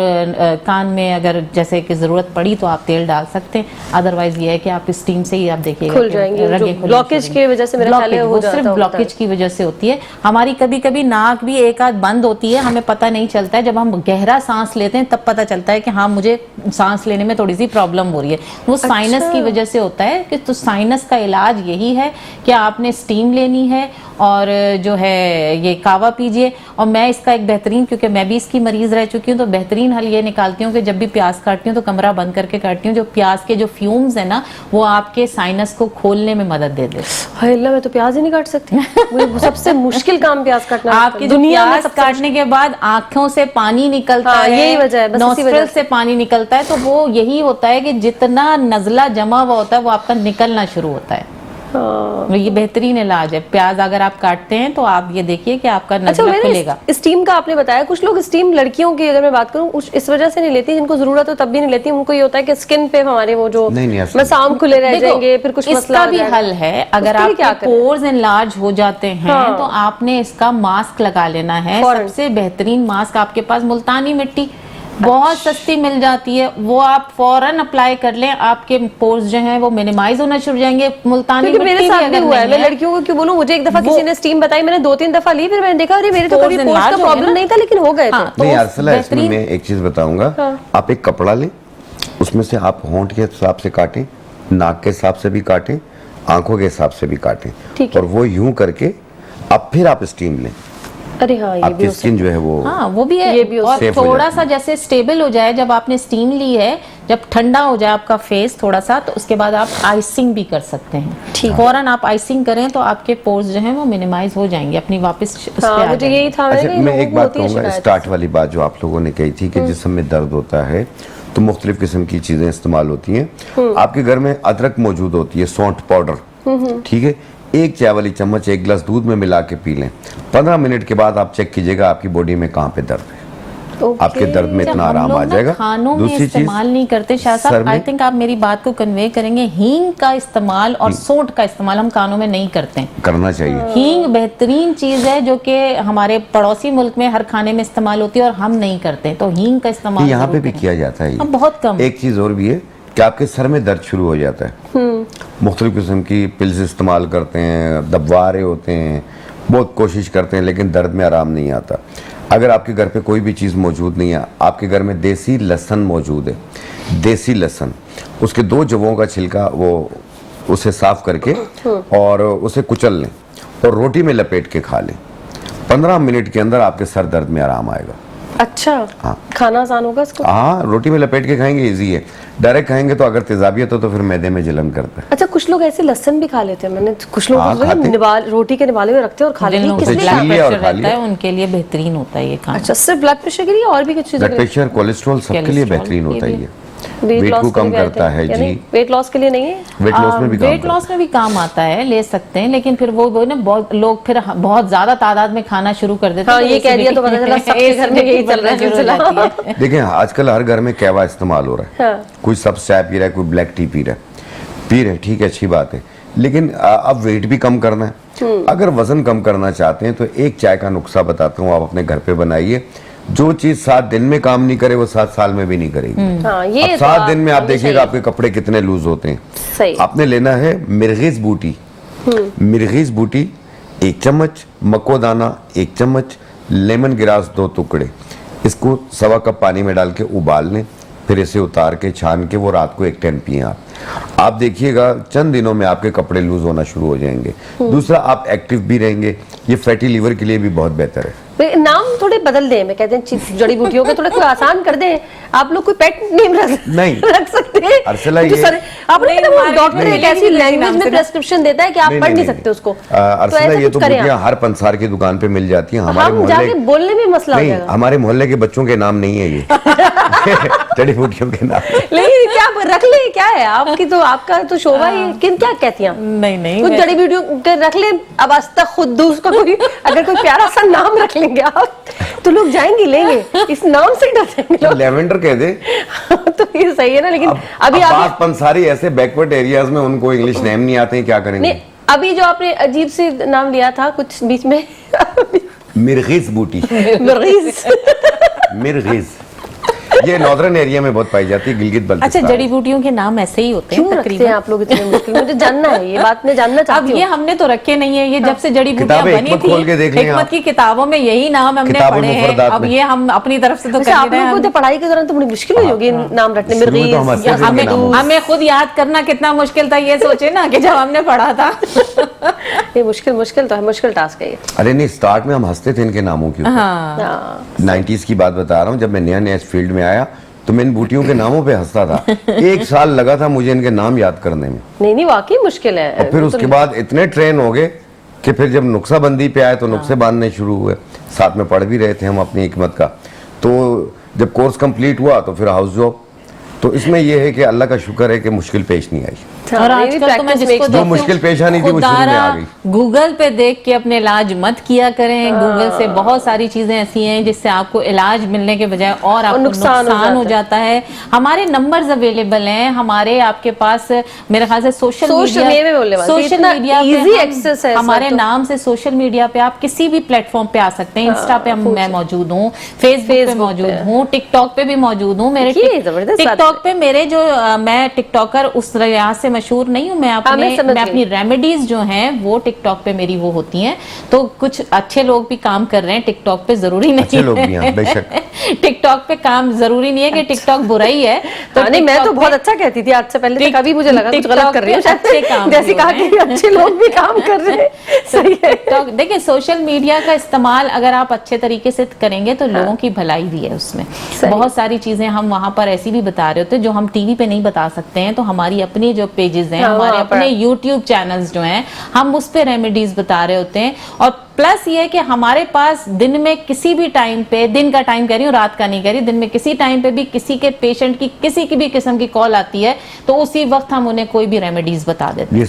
Speaker 2: कान में अगर जैसे कि जरूरत पड़ी तो आप तेल डाल सकते हैं, अदरवाइज ये है कि आप स्टीम से ही आप देखिएगा
Speaker 1: खुल जाएंगी।
Speaker 2: रगें
Speaker 1: जो
Speaker 2: खुलनी
Speaker 1: ब्लॉकेज
Speaker 2: शुरू
Speaker 1: की वजह से मेरे ख्याल है हो
Speaker 2: वो
Speaker 1: जाता
Speaker 2: सिर्फ
Speaker 1: होता है।
Speaker 2: ब्लॉकेज की वजह से होती है। हमारी कभी कभी नाक भी एक आध बंद होती है, हमें पता नहीं चलता है, जब हम गहरा सांस लेते हैं तब पता चलता है कि हाँ मुझे सांस लेने में थोड़ी सी प्रॉब्लम हो रही है, वो साइनस की वजह से होता है। कि तो साइनस का इलाज यही है कि आपने स्टीम लेनी है और जो है ये कावा पीजिए। और मैं इसका एक बेहतरीन, क्योंकि मैं भी इसकी मरीज रह चुकी हूँ, तो बेहतरीन हल ये निकालती हूँ कि जब भी प्याज काटती हूँ तो कमरा बंद करके काटती हूँ। जो प्याज के जो फ्यूम्स है ना, वो आपके साइनस को खोलने में मदद दे दे।
Speaker 1: हाय अल्लाह, मैं तो प्याज ही नहीं काट सकती। मुझे सबसे मुश्किल काम प्याज काटना है।
Speaker 2: आपके दुनिया में काटने के बाद आंखों से पानी निकलता
Speaker 1: हाँ,
Speaker 2: है,
Speaker 1: यही वजह है, बस इसी वजह
Speaker 2: नोस्ट्रल से पानी निकलता है, तो वो यही होता है कि जितना नजला जमा हुआ होता है वो आपका निकलना शुरू होता है।
Speaker 1: हाँ।
Speaker 2: ये बेहतरीन इलाज है। प्याज अगर आप काटते हैं तो आप ये देखिए कि आपका
Speaker 1: अच्छा,
Speaker 2: नजला
Speaker 1: मैंने
Speaker 2: खुलेगा।
Speaker 1: स्टीम का आपने बताया, कुछ लोग स्टीम लड़कियों की अगर मैं बात करूं इस वजह से नहीं लेती, जिनको जरूरत हो तब भी नहीं लेती। उनको ये होता है कि स्किन पे हमारे वो जो
Speaker 3: नहीं, ऐसा
Speaker 1: मसाम खुले रह
Speaker 2: देखो,
Speaker 1: जाएंगे, फिर कुछ मसला
Speaker 2: इसका
Speaker 1: हो
Speaker 2: भी
Speaker 1: जाएगा।
Speaker 2: हल है। अगर
Speaker 1: उसके लिए क्या
Speaker 2: आपके
Speaker 1: करें?
Speaker 2: पोर्स एनलार्ज हो जाते हैं
Speaker 1: हाँ।
Speaker 2: तो आपने इसका मास्क लगा लेना है।
Speaker 1: फौरन।
Speaker 2: सबसे बेहतरीन मास्क आपके पास मुल्तानी मिट्टी बहुत सस्ती मिल जाती है, वो आप फौरन अप्लाई कर लें, आपके पोर्स जो हैं वो मिनिमाइज होना शुरू हो जाएंगे। मुल्तानी
Speaker 1: क्योंकि मेरे
Speaker 2: मिट्टी
Speaker 1: साथ
Speaker 2: भी
Speaker 1: भी
Speaker 2: अगर
Speaker 1: हुआ है,
Speaker 2: नहीं
Speaker 1: मैं लड़कियों को क्यों बोलूं, मुझे एक दफा
Speaker 2: वो-
Speaker 1: किसी ने स्टीम बताई, मैंने 2-3 दफा ली, फिर मैंने देखा अरे मेरे तो
Speaker 2: Pores
Speaker 1: कभी पोर्स
Speaker 2: enlarge
Speaker 1: का
Speaker 2: हो गए
Speaker 1: प्रॉब्लम
Speaker 2: ना।
Speaker 1: नहीं था, लेकिन हो गए थे।
Speaker 2: हाँ, तो
Speaker 3: नहीं
Speaker 2: उस
Speaker 3: अरसला, इसमें
Speaker 2: बेहतरीन-
Speaker 3: मैं एक चीज बताऊंगा।
Speaker 1: हाँ।
Speaker 3: आप एक कपड़ा लें, उसमें से आप होंठ के हिसाब से काटें, नाक के हिसाब से भी काटें, आंखों के हिसाब से भी काटें,
Speaker 1: ठीक है।
Speaker 3: और वो यूं करके अब फिर आप स्टीम लें।
Speaker 1: अरे हाँ, ये भी
Speaker 3: आपकी
Speaker 1: हो
Speaker 3: स्किन जो है वो
Speaker 2: हाँ वो भी है।
Speaker 1: ये भी हो
Speaker 2: और
Speaker 3: safe हो
Speaker 2: थोड़ा
Speaker 3: जाती
Speaker 2: सा जैसे स्टेबल हो जाए, जब आपने स्टीम ली है, जब ठंडा हो जाए आपका फेस थोड़ा सा, तो उसके बाद आप आइसिंग भी कर सकते हैं।
Speaker 1: ठीक है।
Speaker 2: फौरन आप आइसिंग करें तो आपके पोर्स जो हैं वो मिनिमाइज हो जाएंगे, अपनी वापस उस पे
Speaker 1: हाँ,
Speaker 2: आ
Speaker 1: मुझे
Speaker 2: जाएंगे।
Speaker 1: यही था।
Speaker 3: अच्छा, मैं एक बात कहूँगा,
Speaker 1: कहूँगा
Speaker 3: स्टार्ट वाली बात जो आप लोगों ने कही थी कि जिस्म में दर्द होता है तो मुख्तलिफ किस्म की चीज़ें इस्तेमाल होती हैं। आपके घर में अदरक मौजूद होती है, सौंठ पाउडर, ठीक है, एक चाय वाली चम्मच एक गिलास दूध में मिला के पी लें। 15 मिनट के बाद आप चेक कीजिएगा आपकी बॉडी में कहाँ पे दर्द है, आपके दर्द में इतना आराम आ जाएगा।
Speaker 2: खानों में
Speaker 3: दूसरी चीज,
Speaker 2: इस्तेमाल नहीं करते शाह
Speaker 3: सर
Speaker 2: साहब,
Speaker 3: में-
Speaker 2: आई थिंक आप मेरी बात को कन्वे करेंगे। हींग का इस्तेमाल और सौंठ का इस्तेमाल हम कानों में नहीं करते हैं।
Speaker 3: करना चाहिए।
Speaker 2: हींग बेहतरीन चीज है जो कि हमारे पड़ोसी मुल्क में हर खाने में इस्तेमाल होती है और हम नहीं करते, तो हींग का इस्तेमाल
Speaker 3: यहाँ पे
Speaker 2: जरूर
Speaker 3: भी
Speaker 2: करें।
Speaker 3: किया जाता है ये।
Speaker 2: हाँ, बहुत कम।
Speaker 3: एक चीज और भी है कि आपके सर में दर्द शुरू हो जाता है, मुख्तलिफ किस्म की पिल्स इस्तेमाल करते हैं, दबवा रहे होते हैं, बहुत कोशिश करते हैं, लेकिन दर्द में आराम नहीं आता। अगर आपके घर पे कोई भी चीज़ मौजूद नहीं है, आपके घर में देसी लहसुन मौजूद है, देसी लहसुन, उसके 2 जवों का छिलका वो उसे साफ करके और उसे कुचल लें और रोटी में लपेट के खा लें। 15 मिनट के अंदर आपके सर दर्द में आराम आएगा।
Speaker 1: अच्छा,
Speaker 3: हाँ।
Speaker 1: खाना आसान होगा इसको?
Speaker 3: हाँ, रोटी में लपेट के खाएंगे इजी है। डायरेक्ट खाएंगे तो अगर तेजाबियत हो तो फिर मैदे में जलन करता है।
Speaker 1: अच्छा, कुछ लोग ऐसे लहसुन भी खा लेते हैं, मैंने कुछ लोग
Speaker 3: हाँ, खाते।
Speaker 1: रोटी के निवाले में रखते हैं और खा लेते हैं।
Speaker 3: उसे
Speaker 1: किसने
Speaker 3: छील लिया और
Speaker 2: प्रेशर
Speaker 3: खा
Speaker 2: रहता
Speaker 3: लिया।
Speaker 2: है, उनके लिए बेहतरीन होता है ये खाना।
Speaker 1: अच्छा, सिर्फ ब्लड प्रेशर के लिए और भी कुछ चीजें?
Speaker 3: ब्लड प्रेशर, कोलेस्ट्रॉल सबके लिए
Speaker 2: कोलेस्ट्रॉल
Speaker 3: बेहतरीन
Speaker 2: के
Speaker 3: होता है
Speaker 2: लिए।
Speaker 3: ये। वेट को कम करता है जी।
Speaker 1: वेट लॉस के लिए नहीं है?
Speaker 3: वेट लॉस में भी काम
Speaker 2: वेट
Speaker 3: करता
Speaker 2: लॉस में भी काम आता है, ले सकते हैं, लेकिन फिर वो ना बहुत लोग फिर बहुत ज्यादा तादाद में खाना शुरू कर देते हैं।
Speaker 1: हाँ, ये कह दिया तो पता चला सबके घर में यही चल रहा है सिलसिला।
Speaker 3: है। देखें, आजकल हर घर में कहवा इस्तेमाल हो रहा है।
Speaker 1: हाँ।
Speaker 3: कोई सब चाय पी रहा है, कोई ब्लैक टी पी रहा है, ठीक है, अच्छी बात है, लेकिन अब वेट भी कम करना है। अगर वजन कम करना चाहते हैं तो एक चाय का नुस्खा बताता हूँ, आप अपने घर पे बनाइए। जो चीज 7 दिन में काम नहीं करे वो 7 साल में भी नहीं करेगी।
Speaker 1: हाँ, ये
Speaker 3: अब
Speaker 1: तो
Speaker 3: 7 दिन में आप
Speaker 1: हमेशा
Speaker 3: देखिएगा
Speaker 1: ही-
Speaker 3: आपके कपड़े कितने लूज होते हैं।
Speaker 1: सही।
Speaker 3: आपने लेना है मिर्गीज बूटी, मिर्गीज बूटी 1 चम्मच, मकोदाना 1 चम्मच, लेमन ग्रास 2 टुकड़े, इसको 1.25 कप पानी में डाल के उबाल लें, फिर इसे उतार के छान के वो रात को 1 टाइम पिए आप देखिएगा चंद दिनों में आपके कपड़े लूज होना शुरू हो जाएंगे। दूसरा, आप एक्टिव भी रहेंगे, ये फैटी लीवर के लिए भी बहुत बेहतर है।
Speaker 1: नाम थोड़े बदल दें, मैं कहते हैं जड़ी बूटियों के थोड़ा कोई आसान कर दें। आप लोग कोई पेट नेम
Speaker 3: नहीं।
Speaker 1: रख सकते हैं?
Speaker 3: अर्सला
Speaker 1: तो
Speaker 3: ये-
Speaker 1: सर, आपने
Speaker 2: नहीं,
Speaker 1: कहते वो
Speaker 2: हमारे-
Speaker 1: डॉक्टर एक ऐसी लैंग्वेज में प्रेस्क्रिप्शन देता है कि आप पढ़ नहीं सकते उसको।
Speaker 3: अर्सला,
Speaker 1: ऐसा
Speaker 3: ये
Speaker 1: कुछ
Speaker 3: तो
Speaker 1: करें
Speaker 3: बूटियां
Speaker 1: आप।
Speaker 3: हर पंसार की दुकान पे मिल जाती हैं। हमारे
Speaker 1: हम जाके
Speaker 3: मोहल्ले
Speaker 1: बोलने में मसला हो
Speaker 3: नहीं,
Speaker 1: जाएगा।
Speaker 3: हमारे मोहल्ले के बच्चों के नाम नहीं है ये जड़ी बूटियों के नाम।
Speaker 1: लेकिन क्या रख ले, क्या है आपकी तो, आपका तो शोभा ही किन क्या कहती हैं?
Speaker 2: नहीं नहीं,
Speaker 1: कुछ जड़ी बूटियों के रख ले। अब अस्तगफुरुल्लाह का कोई अगर कोई प्यारा सा नाम रख लेंगे आप तो लोग जाएंगे लेंगे, इस नाम से डर जाएंगे
Speaker 3: तो
Speaker 1: लोग।
Speaker 3: लेवेंडर कह दे।
Speaker 1: तो ये सही है ना, लेकिन अभी
Speaker 3: अब
Speaker 1: आप
Speaker 3: बात पंसारी ऐसे बैकवर्ड एरियाज में उनको इंग्लिश नेम नहीं आते हैं, क्या करेंगे?
Speaker 1: नहीं, अभी जो आपने अजीब से नाम लिया था कुछ बीच में
Speaker 3: मिर्गीज बूटी,
Speaker 1: मिर्गीज।
Speaker 3: मिर्गीज, ये नॉर्दर्न एरिया में बहुत पाई जाती है, गिलगित
Speaker 2: अच्छा,
Speaker 3: बल्तिस्तान।
Speaker 2: जड़ी बूटियों के नाम ऐसे ही होते हैं
Speaker 1: क्यों रखते हैं
Speaker 2: तकरीबन।
Speaker 1: आप लोग इतने मुश्किल? मुझे जानना है, ये बात मैं जानना
Speaker 2: अब
Speaker 1: चाहती
Speaker 2: ये
Speaker 1: हूँ।
Speaker 2: हमने तो रखे नहीं है, ये जब से जड़ी बूटियां
Speaker 3: किताबें
Speaker 2: बनी
Speaker 3: हिकमत खोल के
Speaker 2: थी,
Speaker 3: देख लें
Speaker 2: हिकमत
Speaker 3: आप।
Speaker 2: की किताबों में यही नाम हमने
Speaker 3: किताबुल
Speaker 2: पढ़े हैं।
Speaker 3: मुफरदात
Speaker 2: अब
Speaker 3: में।
Speaker 2: ये हम अपनी तरफ से तो
Speaker 1: वैसे
Speaker 2: कर
Speaker 1: आप
Speaker 2: नहीं
Speaker 1: लोगों को
Speaker 2: रहे
Speaker 1: तो पढ़ाई के दौरान तो बड़ी मुश्किल हुई होगी नाम रखने।
Speaker 3: शुरू में तो हम हंसते थे
Speaker 2: हमें
Speaker 3: इनके नामों से।
Speaker 2: हमें खुद याद करना कितना मुश्किल था, ये सोचे ना कि जब हमने पढ़ा था।
Speaker 1: ये मुश्किल तो है, मुश्किल टास्क है ये।
Speaker 3: अरे नहीं, स्टार्ट में हम हंसते थे इनके नामों के ऊपर।
Speaker 2: हाँ,
Speaker 1: हाँ।
Speaker 3: 90s की बात बता रहा हूँ, जब मैं नया इस फील्ड में आया तो मैं इन बूटियों के नामों पे हंसता था। 1 साल लगा था मुझे इनके नाम याद करने में।
Speaker 1: नहीं वाकई मुश्किल है।
Speaker 3: और फिर उसके बाद इतने ट्रेन हो गए कि फिर जब नुक्सा बंदी पे आए तो नुक्से बांधने शुरू हुए। साथ में पढ़ भी रहे थे हम अपनी हिकमत का। तो जब कोर्स कंप्लीट हुआ तो फिर हाउस जॉब। तो इसमें यह है कि अल्लाह का शुक्र है कि मुश्किल पेश नहीं आई।
Speaker 2: और आजकल तो मैं जिसको
Speaker 3: जो मुश्किल पेश आनी थी वो शुरू में आ गई।
Speaker 2: गूगल पे देख के अपने इलाज मत किया करें। गूगल से बहुत सारी चीजें ऐसी हैं जिससे आपको इलाज मिलने के बजाय और आपको नुकसान हो जाता है। हमारे नंबर्स अवेलेबल हैं, हमारे आपके पास मेरे ख्याल से सोशल मीडिया पे हमारे नाम से सोशल मीडिया पे आप किसी भी प्लेटफॉर्म पे आ सकते हैं। इंस्टा पे मैं मौजूद हूँ, फेसबुक पे मौजूद हूँ, टिकटॉक पे भी मौजूद हूँ। मेरे टिकटॉक पे मेरे जो मैं टिकटॉकर उस लिहाज से मशहूर नहीं हूँ। मैं अपनी रेमेडीज जो हैं वो टिकटॉक पे मेरी वो होती हैं। तो कुछ अच्छे लोग भी काम कर रहे हैं टिकटॉक पे, जरूरी नहीं
Speaker 3: अच्छे लोग भी हैं, बेशक।
Speaker 2: टिकटॉक पे काम जरूरी नहीं है कि टिकटॉक बुरा ही है।
Speaker 1: तो नहीं, मैं तो बहुत अच्छा कहती थी आज से पहले, कभी मुझे लगा कुछ गलत कर रही हूँ शायद, जैसे कहा कि अच्छे लोग भी काम कर रहे हैं। सही है।
Speaker 2: टिकटॉक देखिए, सोशल मीडिया का इस्तेमाल अगर आप अच्छे तरीके से करेंगे तो लोगों की भलाई भी है उसमें। बहुत सारी चीजें हम वहां पर ऐसी भी बता रहे होते हैं जो हम टीवी पे नहीं बता सकते हैं। तो हमारी अपनी जो पेजेस हैं, हमारे अपने यूट्यूब चैनल्स जो हैं, हम उस पे रेमेडीज बता रहे होते हैं। और प्लस ये है कि हमारे पास दिन में किसी भी टाइम पे, दिन का टाइम कह रही हूँ, रात का नहीं कह रही, दिन में किसी टाइम पे भी किसी के पेशेंट की किसी की भी किस्म की कॉल आती है तो उसी वक्त हम उन्हें कोई भी रेमेडीज बता देते हैं।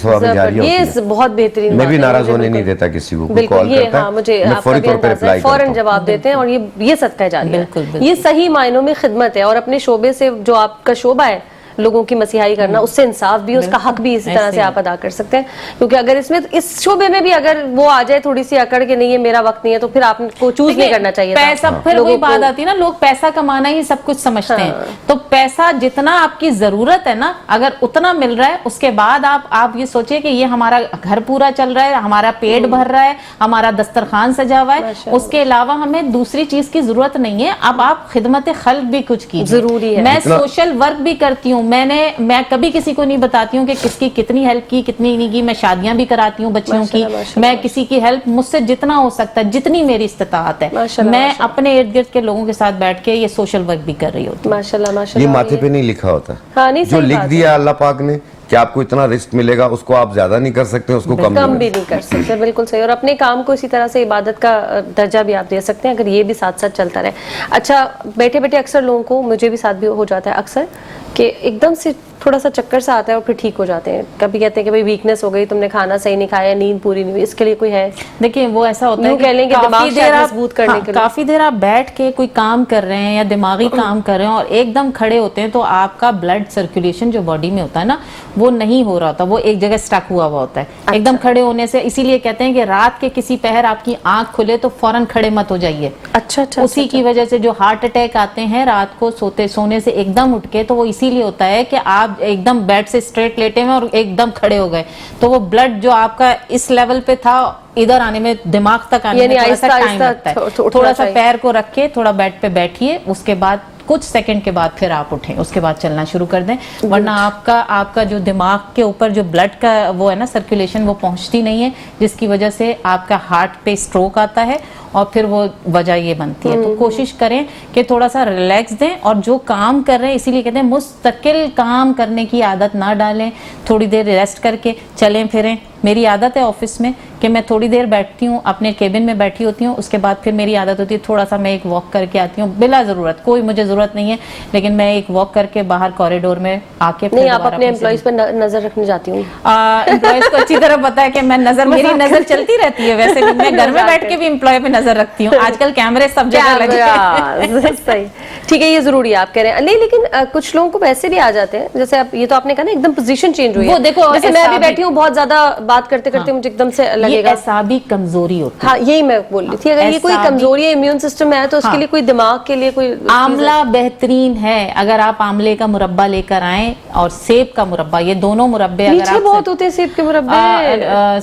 Speaker 1: ये बहुत बेहतरीन,
Speaker 3: मैं भी नाराज होने नहीं देता किसी को।
Speaker 1: बिल्कुल, ये हाँ, मुझे
Speaker 3: फौरी तौर पे रिप्लाई करता हूं।
Speaker 1: फौरन जवाब देते हैं और ये सदका जारिया है।
Speaker 2: बिल्कुल।
Speaker 1: ये सही मायनों में खिदमत है। और अपने शोबे से जो आपका शोबा है, लोगों की मसीहाई करना, उससे इंसाफ भी, उसका हक भी इसी तरह से आप अदा कर सकते हैं। क्योंकि अगर इसमें इस शोबे में भी अगर वो आ जाए थोड़ी सी अकड़ के नहीं, ये मेरा वक्त नहीं है, तो फिर आपको चूज नहीं करना चाहिए।
Speaker 2: पैसा, फिर वही बात आती है ना, लोग पैसा कमाना ही सब कुछ समझते हैं। तो पैसा जितना आपकी जरूरत है ना, अगर उतना मिल रहा है, उसके बाद आप ये सोचिए कि ये हमारा घर पूरा चल रहा है, हमारा पेट भर रहा है, हमारा दस्तरखान सजा हुआ है, उसके अलावा हमें दूसरी चीज की जरूरत नहीं है। अब आप खिदमत खल्क भी कुछ कीजिए,
Speaker 1: जरूरी है।
Speaker 2: मैं सोशल वर्क भी करती हूँ, मैं कभी किसी को नहीं बताती हूँ कि किसकी कितनी हेल्प की, कितनी नहीं की। मैं शादियां भी कराती हूँ बच्चियों की, मैं किसी की हेल्प मुझसे जितना हो सकता है, जितनी मेरी इस्तिताअत है, मैं अपने इर्द गिर्द के लोगों के साथ बैठ के ये सोशल वर्क भी कर रही होती हूँ।
Speaker 1: माशाल्लाह
Speaker 3: ये
Speaker 1: माशाल्लाह।
Speaker 3: माथे पे नहीं लिखा होता।
Speaker 1: हाँ, नहीं,
Speaker 3: जो
Speaker 1: सही
Speaker 3: लिख
Speaker 1: बात
Speaker 3: दिया अल्लाह पाक ने कि आपको इतना रिस्क मिलेगा, उसको आप ज्यादा नहीं कर सकते, उसको कम
Speaker 1: भी नहीं कर सकते। बिल्कुल सही। और अपने काम को इसी तरह से इबादत का दर्जा भी आप दे सकते हैं अगर ये भी साथ साथ चलता रहे। अच्छा, बैठे बैठे अक्सर लोगों को, मुझे भी साथ भी हो जाता है अक्सर, कि एकदम से थोड़ा सा चक्कर सा आता है और फिर ठीक हो जाते हैं। कभी कहते हैं कि भाई वीकनेस हो गई, तुमने खाना सही नहीं खाया, नींद पूरी नहीं हुई, इसके लिए कोई है?
Speaker 2: देखिए, वो ऐसा होता है
Speaker 1: कह लें कि दिमाग
Speaker 2: देर आप
Speaker 1: मजबूत करने के लिए
Speaker 2: काफी देर आप बैठ के कोई काम कर रहे हैं या दिमागी काम कर रहे हैं और एकदम खड़े होते हैं, तो आपका ब्लड सर्कुलेशन जो बॉडी में होता है ना, वो नहीं हो रहा होता, वो एक जगह स्टक हुआ होता है।
Speaker 1: अच्छा।
Speaker 2: एकदम खड़े होने से, इसीलिए कहते हैं कि रात के किसी पहर आपकी आंख खुले तो फौरन खड़े मत हो जाइए।
Speaker 1: अच्छा अच्छा।
Speaker 2: उसी की वजह से जो हार्ट अटैक आते हैं रात को सोने से एकदम उठ के, तो वो इसीलिए होता है कि आप एकदम बेड से स्ट्रेट लेटे हुए और एकदम खड़े हो गए, तो वो ब्लड जो आपका इस लेवल पे था, इधर आने में, दिमाग तक आने में थोड़ा सा टाइम लगता है। थोड़ा सा पैर को रख के थोड़ा बेड पे बैठिए, उसके बाद कुछ सेकंड के बाद फिर आप उठें, उसके बाद चलना शुरू कर दें, वरना आपका जो दिमाग के ऊपर जो ब्लड का वो है ना सर्कुलेशन, वो पहुंचती नहीं है, जिसकी वजह से आपका हार्ट पे स्ट्रोक आता है और फिर वो वजह ये बनती है। तो कोशिश करें कि थोड़ा सा रिलैक्स दें और जो काम कर रहे हैं, इसीलिए कहते हैं मुस्तकिल काम करने की आदत ना डालें, थोड़ी देर रेस्ट करके चलें फिरें। मेरी आदत है ऑफिस में कि मैं थोड़ी देर बैठती हूँ, अपने केबिन में बैठी होती हूँ, उसके बाद फिर मेरी आदत होती है थोड़ा सा मैं एक वॉक करके आती हूँ, बिला जरूरत, कोई मुझे जरूरत नहीं है, लेकिन मैं एक वॉक करके बाहर कॉरिडोर में आके
Speaker 1: नहीं, आप अपने एम्प्लॉइज पर नजर रखने जाती हूँ?
Speaker 2: एम्प्लॉइज को अच्छी तरह पता है कि मैं मेरी नजर चलती रहती है, वैसे भी मैं घर में बैठ के भी एम्प्लॉय पे नजर रखती हूँ। आजकल कैमरे सब जगह लगे हैं।
Speaker 1: सही, ठीक है, ये जरूरी है आप कह रहे हैं। नहीं, लेकिन कुछ लोगों को वैसे भी आ जाते हैं, जैसे आप, ये तो आपने कहा ना एकदम पोजीशन चेंज हुई है,
Speaker 2: वो देखो,
Speaker 1: जैसे मैं अभी बैठी हूँ, बहुत ज्यादा बात करते करते मुझे एकदम से लगेगा,
Speaker 2: ऐसा भी कमजोरी होती है।
Speaker 1: हाँ, यही मैं बोल रही थी, अगर ये कोई कमजोरी है, इम्यून सिस्टम है, तो उसके लिए कोई दिमाग के लिए कोई
Speaker 2: आंवला बेहतरीन है। अगर आप आंवले का मुरब्बा लेकर आए और सेब का मुरब्बा, ये दोनों मुरब्बे
Speaker 1: मीठे बहुत होते हैं, सेब के मुरब्बे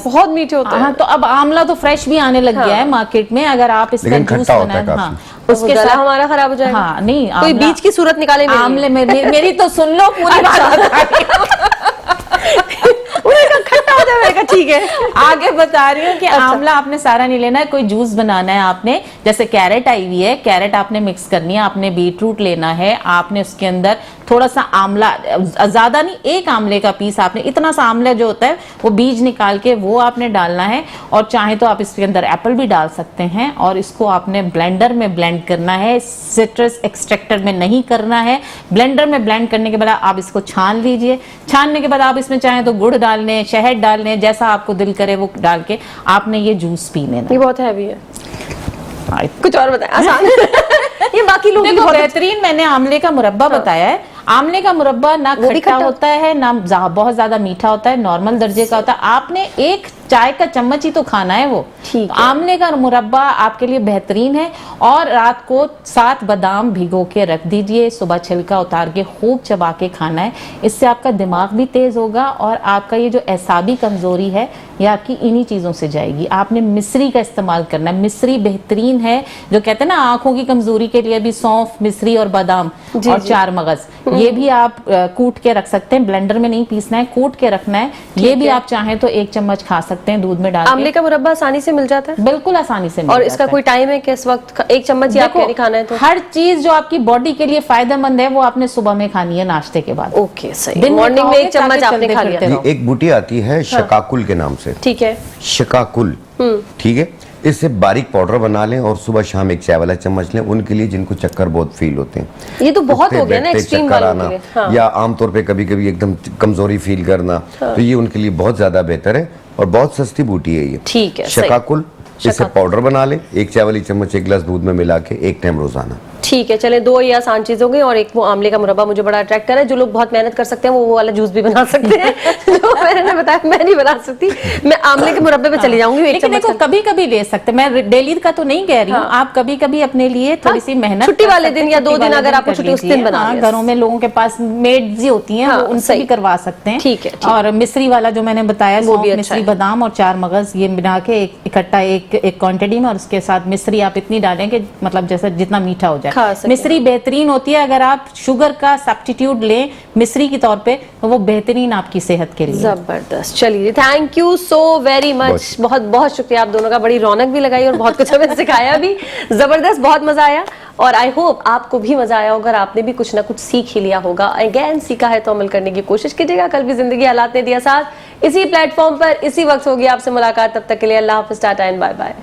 Speaker 1: बहुत मीठे होते हैं।
Speaker 2: हाँ, तो अब आंवला तो फ्रेश भी आने लग गया है मार्केट में, अगर आप इसका जूस बनाए, हाँ,
Speaker 1: उसके साथ हमारा खराब हो जाएगा।
Speaker 2: हाँ, नहीं,
Speaker 1: कोई बीच की सूरत निकाले
Speaker 2: आंवले में मेरी तो सुन लो पूरी बात।
Speaker 1: खट्टा हो जाए, मैंने कहा ठीक है।
Speaker 2: आगे बता रही हूँ कि आंवला आपने सारा नहीं लेना है, कोई जूस बनाना है आपने, जैसे कैरेट आई हुई है, कैरेट आपने मिक्स करनी है, आपने बीटरूट लेना है, आपने उसके अंदर थोड़ा सा आंवला, ज्यादा नहीं, एक आंवले का पीस, आपने इतना सा आंवला जो होता है वो बीज निकाल के वो आपने डालना है, और चाहे तो आप इसके अंदर एप्पल भी डाल सकते हैं, और इसको आपने ब्लेंडर में ब्लेंड करना है, सिट्रस एक्सट्रैक्टर में नहीं करना है। ब्लेंडर में ब्लेंड करने के बाद आप इसको छान लीजिए, छानने के बाद आप इसमें चाहे तो गुड़ डालने, शहद डालने, जैसा आपको दिल करे वो डाल के आपने ये जूस पी लेना।
Speaker 1: ये बहुत हैवी है,
Speaker 2: हाँ,
Speaker 1: कुछ और बताएं आसान। ये बाकी लोग
Speaker 2: देखो, बेहतरीन मैंने आंवले का मुरब्बा बताया है। आंवले का मुरब्बा ना खट्टा होता है, ना बहुत ज्यादा मीठा होता है, नॉर्मल दर्जे का होता है। आपने एक चाय का चम्मच ही तो खाना है वो।
Speaker 1: ठीक है।
Speaker 2: आंवले का मुरब्बा आपके लिए बेहतरीन है। और रात को 7 बादाम भिगो के रख दीजिए, सुबह छिलका उतार के खूब चबा के खाना है। इससे आपका दिमाग भी तेज होगा और आपका ये जो एसाबी कमजोरी है ये आपकी इन्हीं चीजों से जाएगी। आपने मिश्री का इस्तेमाल करना है, मिश्री बेहतरीन है। जो कहते हैं ना आंखों की कमजोरी के लिए भी सौंफ, मिश्री और बादाम और चार मगज, ये भी आप कूट के रख सकते हैं, ब्लेंडर में नहीं पीसना है, कूट के रखना है। ये भी आप चाहें तो 1 चम्मच खा सकते हैं दूध में डाल के।
Speaker 1: आंवले का मुरब्बा आसानी से मिल जाता है,
Speaker 2: बिल्कुल आसानी से मिल
Speaker 1: और
Speaker 2: जाता
Speaker 1: इसका
Speaker 2: है।
Speaker 1: कोई टाइम है कि इस वक्त 1 चम्मच ही आपको नहीं खाना है? तो
Speaker 2: हर चीज जो आपकी बॉडी के लिए फायदेमंद है वो आपने सुबह में खानी है नाश्ते के बाद।
Speaker 1: ओके, सही। मॉर्निंग में 1 चम्मच आपने खा लिया।
Speaker 3: एक बूटी आती है शकाकुल के नाम से,
Speaker 1: ठीक है,
Speaker 3: शकाकुल, ठीक है। इससे बारीक पाउडर बना लें और सुबह शाम 1 चाय वाला चम्मच लें, उनके लिए जिनको चक्कर बहुत फील होते हैं।
Speaker 1: ये तो बहुत हो गया ना एक्सट्रीम
Speaker 3: चक्कर
Speaker 1: वालों के लिए। हाँ।
Speaker 3: या आमतौर पे कभी कभी एकदम कमजोरी फील करना, तो ये उनके लिए बहुत ज्यादा बेहतर है और बहुत सस्ती बूटी है ये।
Speaker 1: ठीक है,
Speaker 3: शकाकुल, इससे पाउडर बना लें, 1 चाय वाली चम्मच 1 गिलास दूध में मिला के 1 टाइम रोजाना।
Speaker 1: ठीक है, चले 2 ये आसान चीज हो गई और एक वो आमले का मुरब्बा मुझे बड़ा अट्रैक्ट कर रहा है। जो लोग बहुत मेहनत कर सकते हैं वो वाला जूस भी बना सकते हैं जो मैंने बताया मैं नहीं बना सकती, मैं आमले के मुरब्बे पे चली जाऊंगी।
Speaker 2: लेकिन देखो कभी कभी ले सकते, मैं डेली का तो नहीं कह रही हूँ, आप कभी कभी अपने लिए थोड़ी सी मेहनत
Speaker 1: छुट्टी वाले दिन या 2 दिन अगर आपको छुट्टी उस दिन बना लिया।
Speaker 2: घरों में लोगों के पास मेड्स ही होती हैं, वो उनसे भी करवा सकते हैं।
Speaker 1: ठीक है।
Speaker 2: और मिश्री वाला जो मैंने बताया, मिश्री बादाम और 4 मगज ये मिला के इकट्ठा एक क्वांटिटी में, और उसके साथ मिश्री आप इतनी डालें कि मतलब जैसे जितना मीठा हो जाए। मिश्री बेहतरीन होती है, अगर आप शुगर का सब्स्टिट्यूट लें मिश्री के तौर पे तो वो बेहतरीन आपकी सेहत के लिए।
Speaker 1: जबरदस्त। चलिए, thank you so very much, बहुत बहुत शुक्रिया आप दोनों का। बड़ी रौनक भी लगाई और बहुत कुछ हमें सिखाया भी। जबरदस्त, बहुत मजा आया और आई होप आपको भी मजा आया होगा, आपने भी कुछ ना कुछ सीख ही लिया होगा। अगेन सीखा है तो अमल करने की कोशिश कीजिएगा। कल भी जिंदगी हालात ने दिया साथ, इसी प्लेटफॉर्म पर इसी वक्त होगी आपसे मुलाकात। तब तक के लिए अल्लाह हाफिज, टाटा एंड बाय बाय।